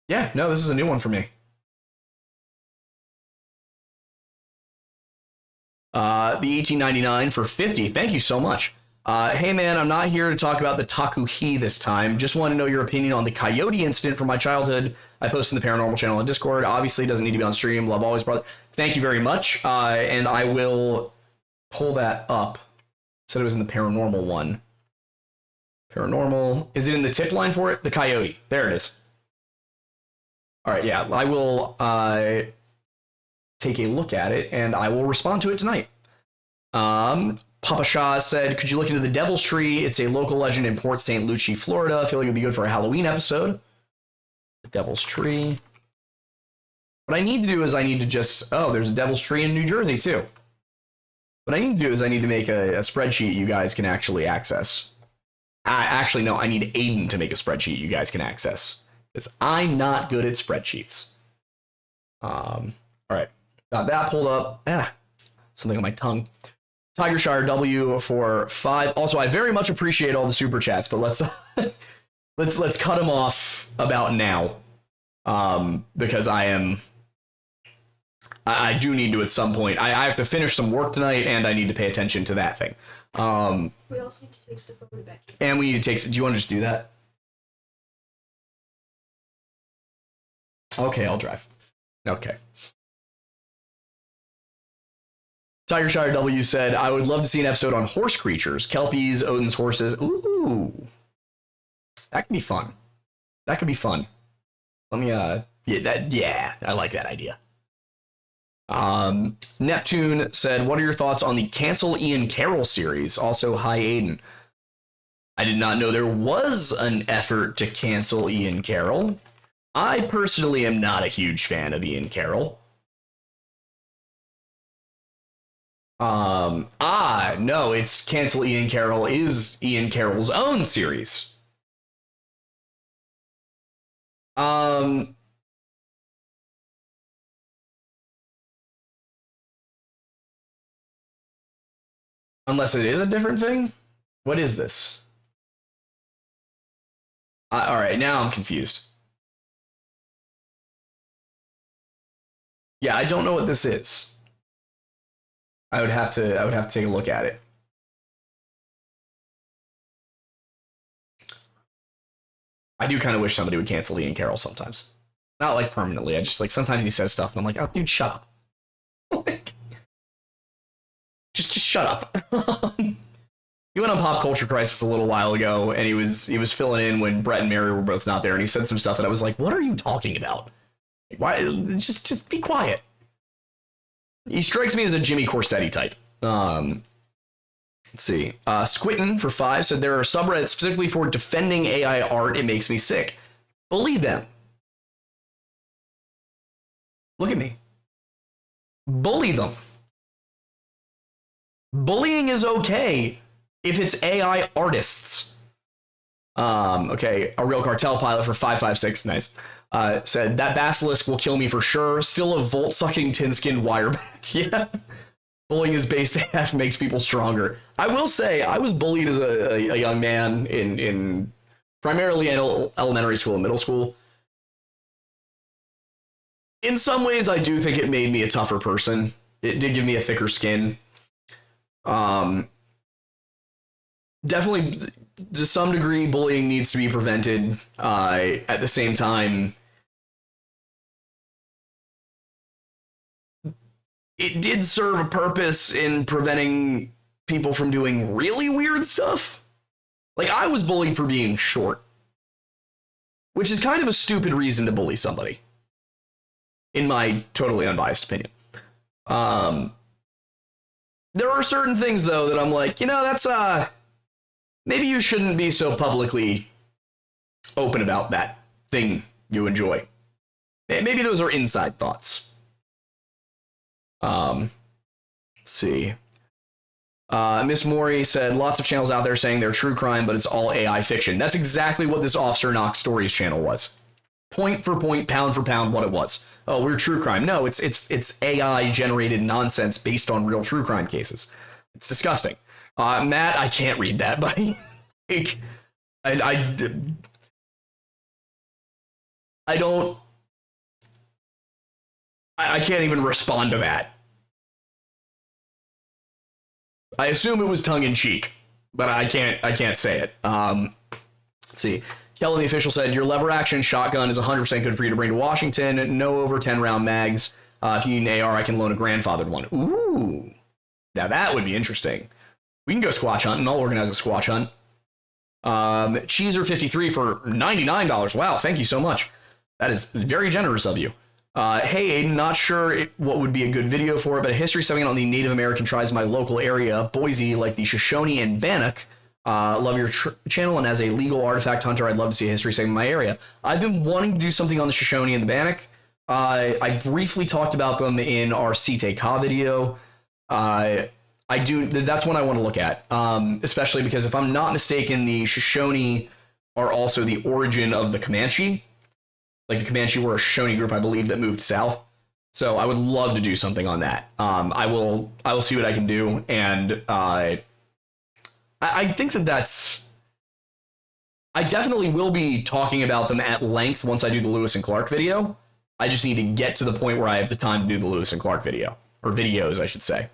Yeah, no, this is a new one for me. The 1899 for 50. Thank you so much. Hey man, I'm not here to talk about the Takuhi this time. Just want to know your opinion on the coyote incident from my childhood. I posted in the Paranormal channel on Discord. Obviously, it doesn't need to be on stream. Love always, brother. Thank you very much. And I will pull that up. Said it was in the Paranormal one. Paranormal. Is it in the tip line for it? The coyote. There it is. All right, yeah. I will take a look at it, and I will respond to it tonight. Papa Shah said, could you look into the Devil's Tree? It's a local legend in Port St. Lucie, Florida. I feel like it'd be good for a Halloween episode. The Devil's Tree. What I need to do is I need to just... Oh, there's a Devil's Tree in New Jersey, too. What I need to do is I need to make a spreadsheet you guys can actually access. Actually, no, I need Aiden to make a spreadsheet you guys can access. Because I'm not good at spreadsheets. All right. Got that pulled up. Something on my tongue. Tigershire W for 5. Also, I very much appreciate all the super chats, but let's let's cut them off about now, because I do need to at some point. I have to finish some work tonight, and I need to pay attention to that thing. We also need to take stuff over to Becky. And we need to take. Do you want to just do that? Okay, I'll drive. Okay. Tigershire W said, I would love to see an episode on horse creatures, kelpies, Odin's horses. Ooh. That could be fun. That could be fun. Let me, yeah, I like that idea. Neptune said, what are your thoughts on the Cancel Ian Carroll series? Also, hi, Aiden. I did not know there was an effort to cancel Ian Carroll. I personally am not a huge fan of Ian Carroll. No, it's Cancel Ian Carroll is Ian Carroll's own series. Unless it is a different thing? What is this? All right, now I'm confused. Yeah, I don't know what this is. I would have to take a look at it. I do kind of wish somebody would cancel Ian Carroll sometimes. Not like permanently. I just like sometimes he says stuff and I'm like, oh dude, shut up. Like, just shut up. He went on Pop Culture Crisis a little while ago and he was filling in when Brett and Mary were both not there and he said some stuff and I was like, what are you talking about? Why just be quiet. He strikes me as a Jimmy Corsetti type. Let's see. Squitten for 5 said there are subreddits specifically for defending AI art. It makes me sick. Bully them. Look at me. Bully them. Bullying is okay if it's AI artists. Okay, a real cartel pilot for 556. Nice. Said that basilisk will kill me for sure. Still a volt sucking tin skinned wireback. Yeah. Bullying is based AF makes people stronger. I will say I was bullied as a young man in primarily elementary school and middle school. In some ways, I do think it made me a tougher person. It did give me a thicker skin. definitely, to some degree, bullying needs to be prevented. At the same time, it did serve a purpose in preventing people from doing really weird stuff. Like, I was bullied for being short, which is kind of a stupid reason to bully somebody, in my totally unbiased opinion. There are certain things, though, that I'm like, that's, maybe you shouldn't be so publicly open about that thing you enjoy. Maybe those are inside thoughts. Let's see. Miss Maury said, lots of channels out there saying they're true crime, but it's all AI fiction. That's exactly what this Officer Knox Stories channel was. Point for point, pound for pound, what it was. Oh, we're true crime. No, it's AI generated nonsense based on real true crime cases. It's disgusting. Matt, I can't read that, buddy. Like, I can't even respond to that. I assume it was tongue in cheek, but I can't say it. Let's see. Kelly, the official, said, your lever action shotgun is 100% good for you to bring to Washington. No over 10 round mags. If you need an AR, I can loan a grandfathered one. Ooh. Now that would be interesting. We can go squatch hunting. I'll organize a squatch hunt. Cheeser53 for $99. Wow, thank you so much. That is very generous of you. Hey, Aiden, not sure what would be a good video for it, but a history segment on the Native American tribes in my local area, Boise, like the Shoshone and Bannock. Love your channel, and as a legal artifact hunter, I'd love to see a history segment in my area. I've been wanting to do something on the Shoshone and the Bannock. I briefly talked about them in our CTK video. That's one I want to look at, especially because if I'm not mistaken, the Shoshone are also the origin of the Comanche. Like, the Comanche were a Shoshone group, I believe, that moved south. So I would love to do something on that. I will see what I can do, and I think that's. I definitely will be talking about them at length once I do the Lewis and Clark video. I just need to get to the point where I have the time to do the Lewis and Clark video, or videos, I should say,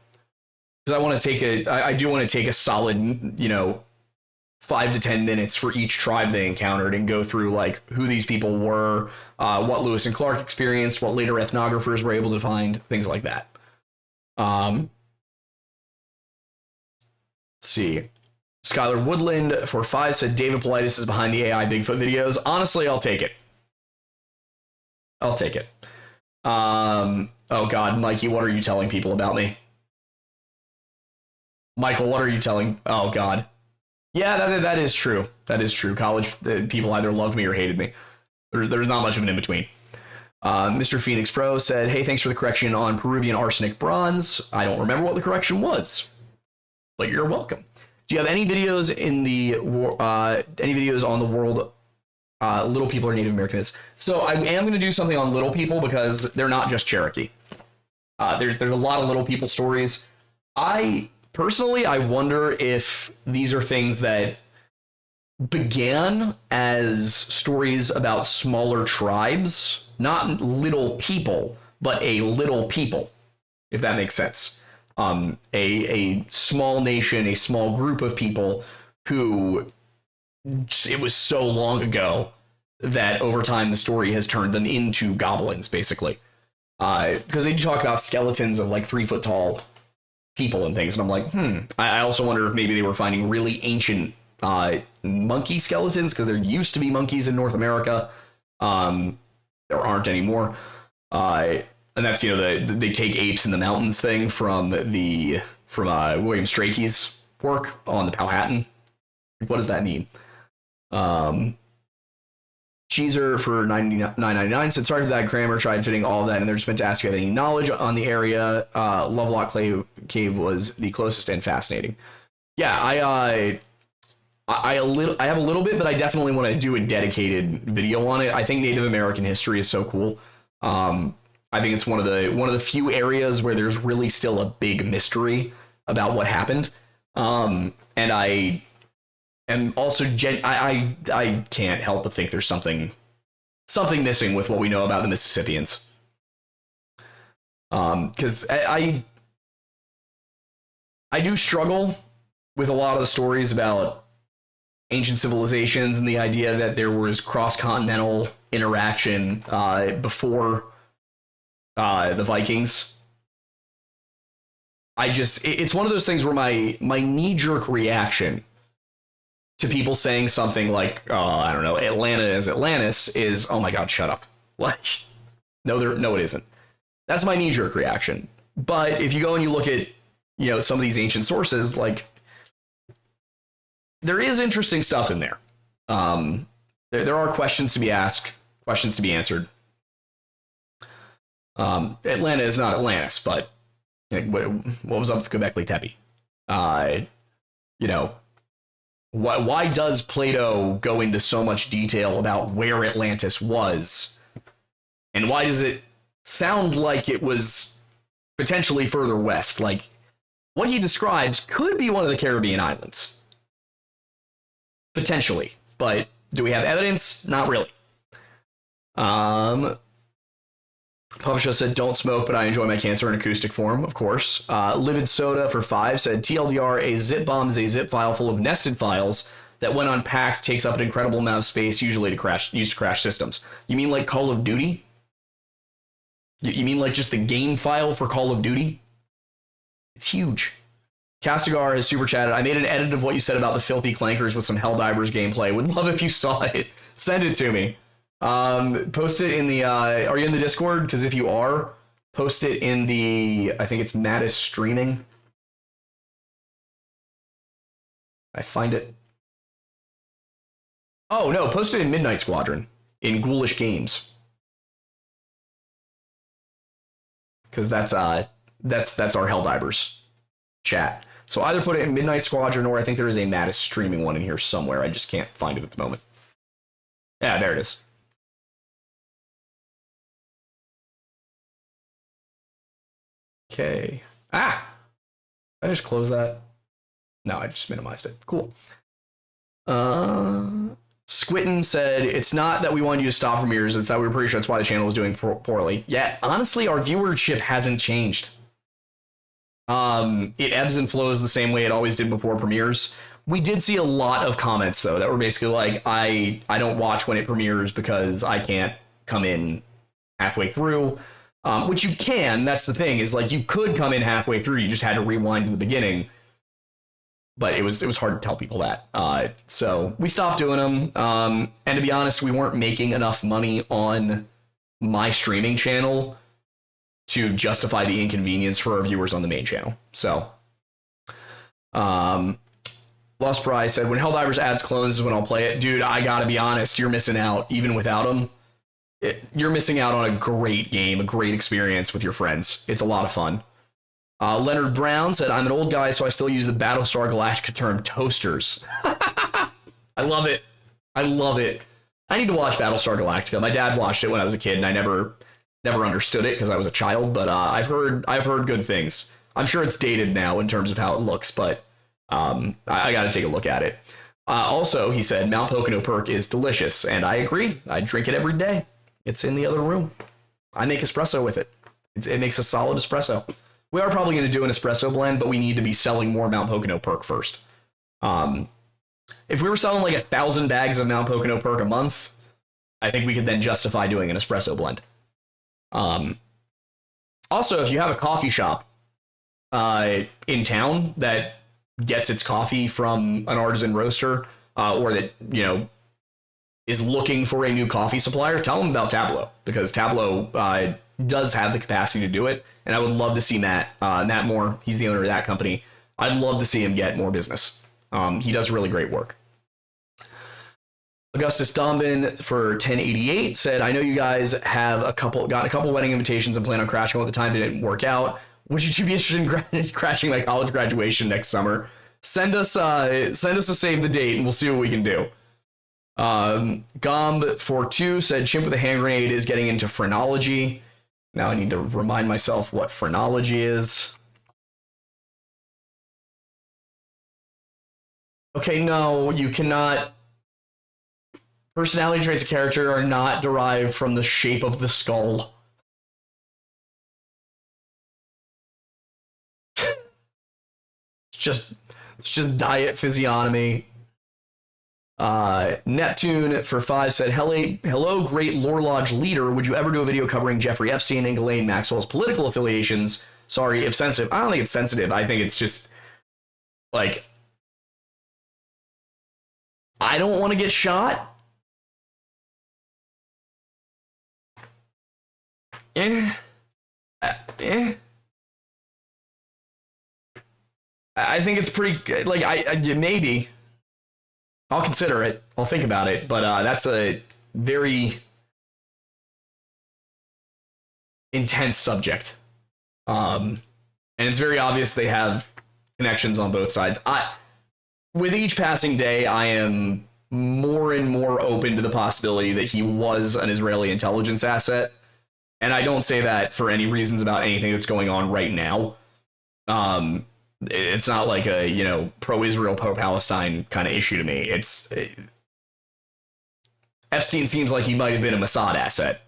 because I do want to take a solid, 5 to 10 minutes for each tribe they encountered and go through like who these people were, what Lewis and Clark experienced, what later ethnographers were able to find, things like that. Let's see. Skylar Woodland for 5 said David Politis is behind the AI Bigfoot videos. Honestly, I'll take it. Oh God, Mikey, what are you telling people about me? Michael, what are you telling? Oh God. Yeah, that is true. That is true. College people either loved me or hated me. There's not much of an in-between. Mr. Phoenix Pro said, hey, thanks for the correction on Peruvian arsenic bronze. I don't remember what the correction was, but you're welcome. Do you have any videos on the world Little People or Native Americans? So I am going to do something on Little People because they're not just Cherokee. There's a lot of Little People stories. Personally, I wonder if these are things that began as stories about smaller tribes, not little people, but a little people, if that makes sense. A small nation, a small group of people who, it was so long ago that over time the story has turned them into goblins, basically. Because they do talk about skeletons of like 3 foot tall people and things, and I'm like, I also wonder if maybe they were finding really ancient monkey skeletons, because there used to be monkeys in North America. There aren't anymore. And that's, they take apes in the mountains thing from William Strachey's work on the Powhatan. What does that mean? Cheeser for $9.99 said, sorry for that grammar, tried fitting all of that, and they're just meant to ask you if you have any knowledge on the area. Lovelock Cave was the closest and fascinating. Yeah, I have a little bit, but I definitely want to do a dedicated video on it. I think Native American history is so cool. I think it's one of the few areas where there's really still a big mystery about what happened. And also, I can't help but think there's something missing with what we know about the Mississippians. Because I do struggle with a lot of the stories about ancient civilizations and the idea that there was cross-continental interaction before the Vikings. It's one of those things where my knee-jerk reaction to people saying something like, I don't know, Atlanta is Atlantis is, oh my God, shut up. Like, no, it isn't. That's my knee-jerk reaction. But if you go and you look at, some of these ancient sources, like, there is interesting stuff in there. There are questions to be asked, questions to be answered. Atlanta is not Atlantis, but what was up with Göbekli Tepe? Why does Plato go into so much detail about where Atlantis was? And why does it sound like it was potentially further west? Like, what he describes could be one of the Caribbean islands. Potentially. But do we have evidence? Not really. Publisher said, don't smoke, but I enjoy my cancer in acoustic form, of course. Livid Soda for 5 said, TLDR, a zip bomb is a zip file full of nested files that when unpacked takes up an incredible amount of space, usually used to crash systems. You mean like Call of Duty? You mean like just the game file for Call of Duty? It's huge. Castigar has super chatted, I made an edit of what you said about the filthy clankers with some Helldivers gameplay. Would love if you saw it. Send it to me. Post it in the, are you in the Discord? Because if you are, post it in the, I think it's Mattis streaming. I find it. Oh no, post it in Midnight Squadron in Ghoulish Games. Because that's our Helldivers chat. So either put it in Midnight Squadron or I think there is a Mattis streaming one in here somewhere. I just can't find it at the moment. Yeah, there it is. Okay. I just closed that. No, I just minimized it. Cool. Squitten said, it's not that we wanted you to stop premieres, it's that we were pretty sure that's why the channel was doing poorly. Yeah, honestly, our viewership hasn't changed. It ebbs and flows the same way it always did before premieres. We did see a lot of comments, though, that were basically like, I don't watch when it premieres because I can't come in halfway through. Which you can, that's the thing, is like you could come in halfway through, you just had to rewind to the beginning. But it was hard to tell people that. So we stopped doing them. And to be honest, we weren't making enough money on my streaming channel to justify the inconvenience for our viewers on the main channel. So, Lost Prize said, when Helldivers adds clones is when I'll play it. Dude, I gotta be honest, you're missing out. Even without them, you're missing out on a great game, a great experience with your friends. It's a lot of fun. Leonard Brown said, I'm an old guy, so I still use the Battlestar Galactica term toasters. I love it. I love it. I need to watch Battlestar Galactica. My dad watched it when I was a kid, and I never understood it because I was a child, but I've heard good things. I'm sure it's dated now in terms of how it looks, but I got to take a look at it. Also, he said, Mount Pocono Perk is delicious, and I agree. I drink it every day. It's in the other room. I make espresso with it. It makes a solid espresso. We are probably going to do an espresso blend, but we need to be selling more Mount Pocono Perk first. If we were selling like 1,000 bags of Mount Pocono Perk a month, I think we could then justify doing an espresso blend. Also, if you have a coffee shop in town that gets its coffee from an artisan roaster, or that, is looking for a new coffee supplier, tell them about Tableau, because Tableau does have the capacity to do it, and I would love to see Matt Moore, he's the owner of that company, I'd love to see him get more business. He does really great work. Augustus Dombin for 1088 said, I know you guys have got a couple wedding invitations and plan on crashing all the time. It didn't work out. Would you be interested in crashing my college graduation next summer? Send us a save the date and we'll see what we can do. Gomb42 said, Chimp with a hand grenade is getting into phrenology. Now I need to remind myself what phrenology is. Okay, no, you cannot. Personality traits of character are not derived from the shape of the skull. It's just It's just diet physiognomy. Neptune for 5 said, hello, great Lore Lodge leader. Would you ever do a video covering Jeffrey Epstein and Ghislaine Maxwell's political affiliations? Sorry if sensitive. I don't think it's sensitive. I think it's just like, I don't want to get shot. I think it's pretty, like, I maybe. I'll consider it. I'll think about it. But that's a very intense subject. And it's very obvious they have connections on both sides. With each passing day, I am more and more open to the possibility that he was an Israeli intelligence asset. And I don't say that for any reasons about anything that's going on right now. It's not like a, pro-Israel, pro-Palestine kind of issue to me. Epstein seems like he might have been a Mossad asset,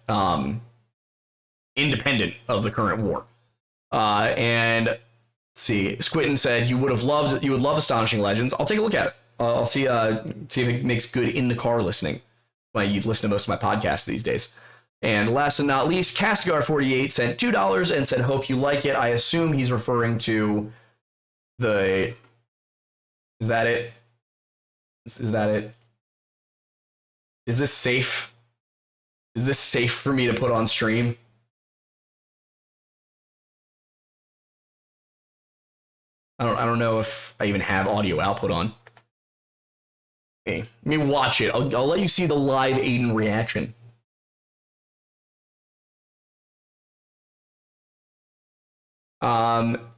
independent of the current war. And let's see, Squinton said you would love Astonishing Legends. I'll take a look at it. I'll see if it makes good in the car listening. Well, you listen to most of my podcasts these days. And last but not least, Castigar48 sent $2 and said, hope you like it. I assume he's referring to is that it? Is that it? Is this safe? Is this safe for me to put on stream? I don't know if I even have audio output on. Okay, let me watch it. I'll let you see the live Aiden reaction.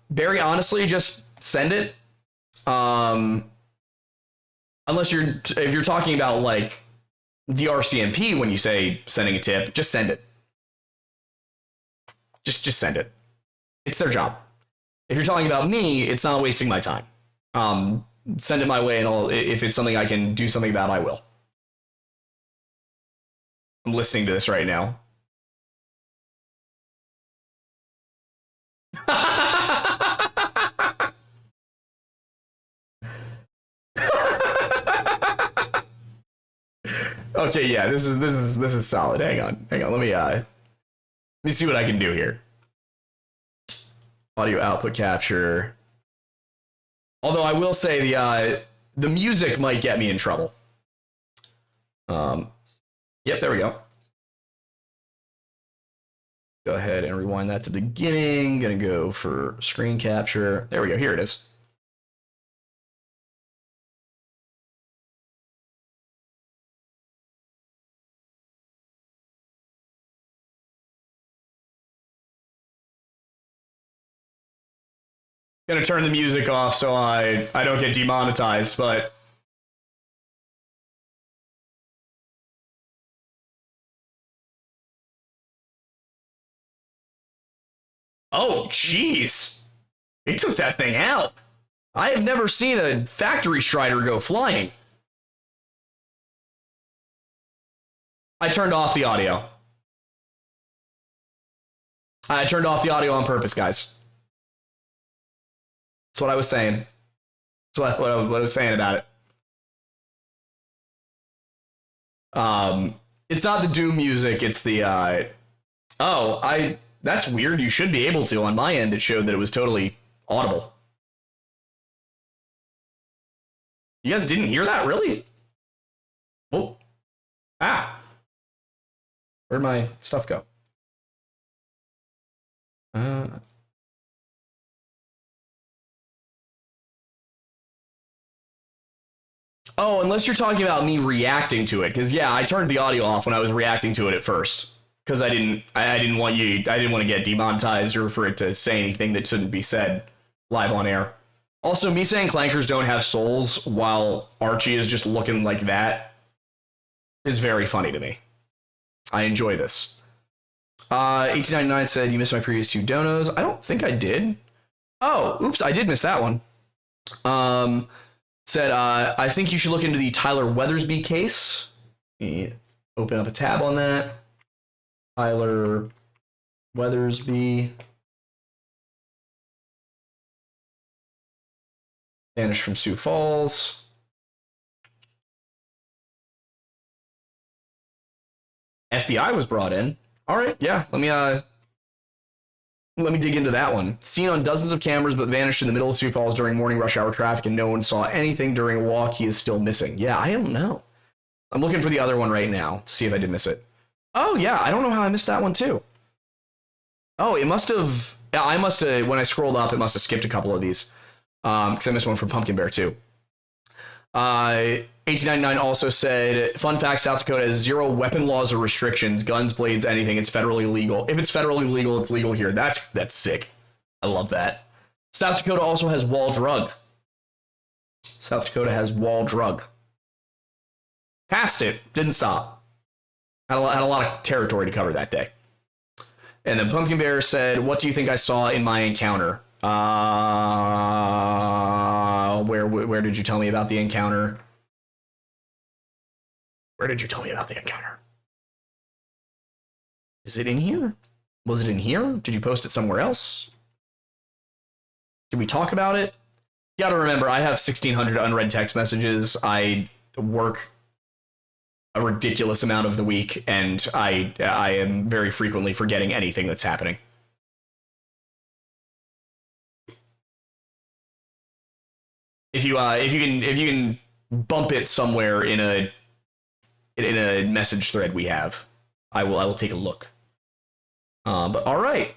Very honestly, just send it. Unless if you're talking about like the RCMP when you say sending a tip, just send it. Just send it. It's their job. If you're talking about me, it's not wasting my time. Send it my way, and if it's something I can do something about, I will. I'm listening to this right now. Okay, yeah, this is solid. Hang on. Let me see what I can do here. Audio output capture. Although I will say the music might get me in trouble. Yep, there we go. Go ahead and rewind that to the beginning. Gonna go for screen capture. There we go. Here it is. Gonna turn the music off so I don't get demonetized, but oh jeez, they took that thing out. I have never seen a factory strider go flying. I turned off the audio. I turned off the audio on purpose, guys. That's what I was saying. That's what I was saying about it. It's not the Doom music. It's the that's weird. You should be able to. On my end, it showed that it was totally audible. You guys didn't hear that, really? Oh, where'd my stuff go? Oh, unless you're talking about me reacting to it, because yeah, I turned the audio off when I was reacting to it at first, because I didn't want to get demonetized or for it to say anything that shouldn't be said live on air. Also, me saying clankers don't have souls while Archie is just looking like that is very funny to me. I enjoy this. 1899 said you missed my previous 2 donos. I don't think I did. Oh, oops, I did miss that one. Said, I think you should look into the Tyler Weathersby case. Open up a tab on that. Tyler Weathersby. Vanished from Sioux Falls. FBI was brought in. All right, yeah. Let me dig into that one. Seen on dozens of cameras, but vanished in the middle of Sioux Falls during morning rush hour traffic, and no one saw anything during a walk. He is still missing. Yeah, I don't know. I'm looking for the other one right now to see if I did miss it. Oh, yeah, I don't know how I missed that one, too. Oh, it must have... I must have... When I scrolled up, it must have skipped a couple of these. Because I missed one from Pumpkin Bear, too. 1899 also said, fun fact, South Dakota has 0 weapon laws or restrictions, guns, blades, anything. It's federally legal. If it's federally legal, it's legal here. That's sick. I love that. South Dakota also has wall drug. South Dakota has wall drug. Passed it. Didn't stop. Had a lot of territory to cover that day. And then Pumpkin Bear said, what do you think I saw in my encounter? Where did you tell me about the encounter? Where did you tell me about the encounter? Is it in here? Was it in here? Did you post it somewhere else? Did we talk about it? You gotta remember, I have 1,600 unread text messages. I work a ridiculous amount of the week, and I am very frequently forgetting anything that's happening. If you can bump it somewhere in a message thread we have, I will take a look. But all right,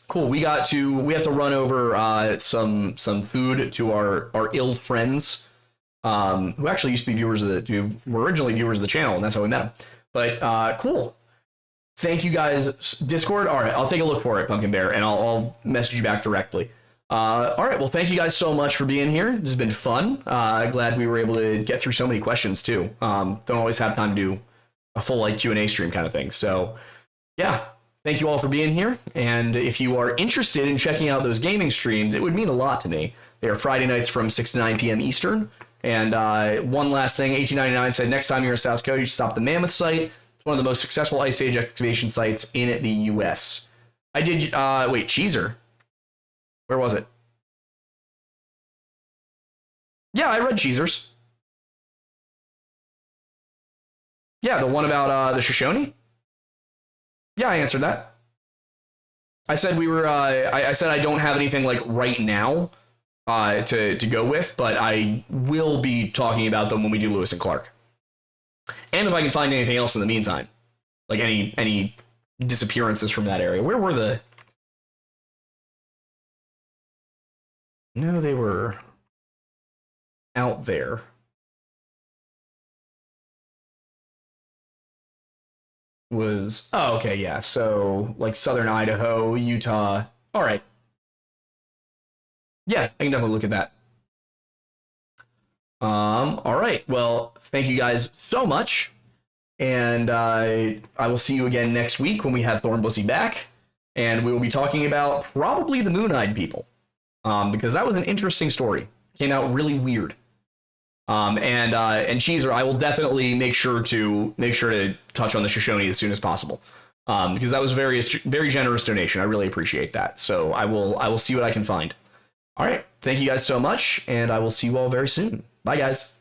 cool. We have to run over some food to our ill friends, who actually used to be who were originally viewers of the channel, and that's how we met them. But cool. Thank you guys. Discord. All right, I'll take a look for it, Pumpkin Bear, and I'll message you back directly. All right, well, thank you guys so much for being here. This has been fun. Glad we were able to get through so many questions too. Don't always have time to do a full Q&A stream kind of thing. So yeah, thank you all for being here. And if you are interested in checking out those gaming streams, it would mean a lot to me. They are Friday nights from 6 to 9 p.m. Eastern. And one last thing, 1899 said, next time you're in South Dakota, you should stop the Mammoth site. It's one of the most successful Ice Age excavation sites in the U.S. I did, wait, Cheezer. Where was it? Yeah, I read Cheezers. Yeah, the one about the Shoshone? Yeah, I answered that. I said we were, I said I don't have anything like right now to go with, but I will be talking about them when we do Lewis and Clark. And if I can find anything else in the meantime. Like any disappearances from that area. Where were the... No, they were out there. Oh, okay, yeah. So, like southern Idaho, Utah. All right. Yeah, I can definitely look at that. All right. Well, thank you guys so much. And I will see you again next week when we have Thornbussy back. And we will be talking about probably the Moon-Eyed people. Because that was an interesting story. Came out really weird. And Cheezer, I will definitely make sure to touch on the Shoshone as soon as possible. Because that was very generous donation. I really appreciate that. So I will see what I can find. All right. Thank you guys so much, and I will see you all very soon. Bye, guys.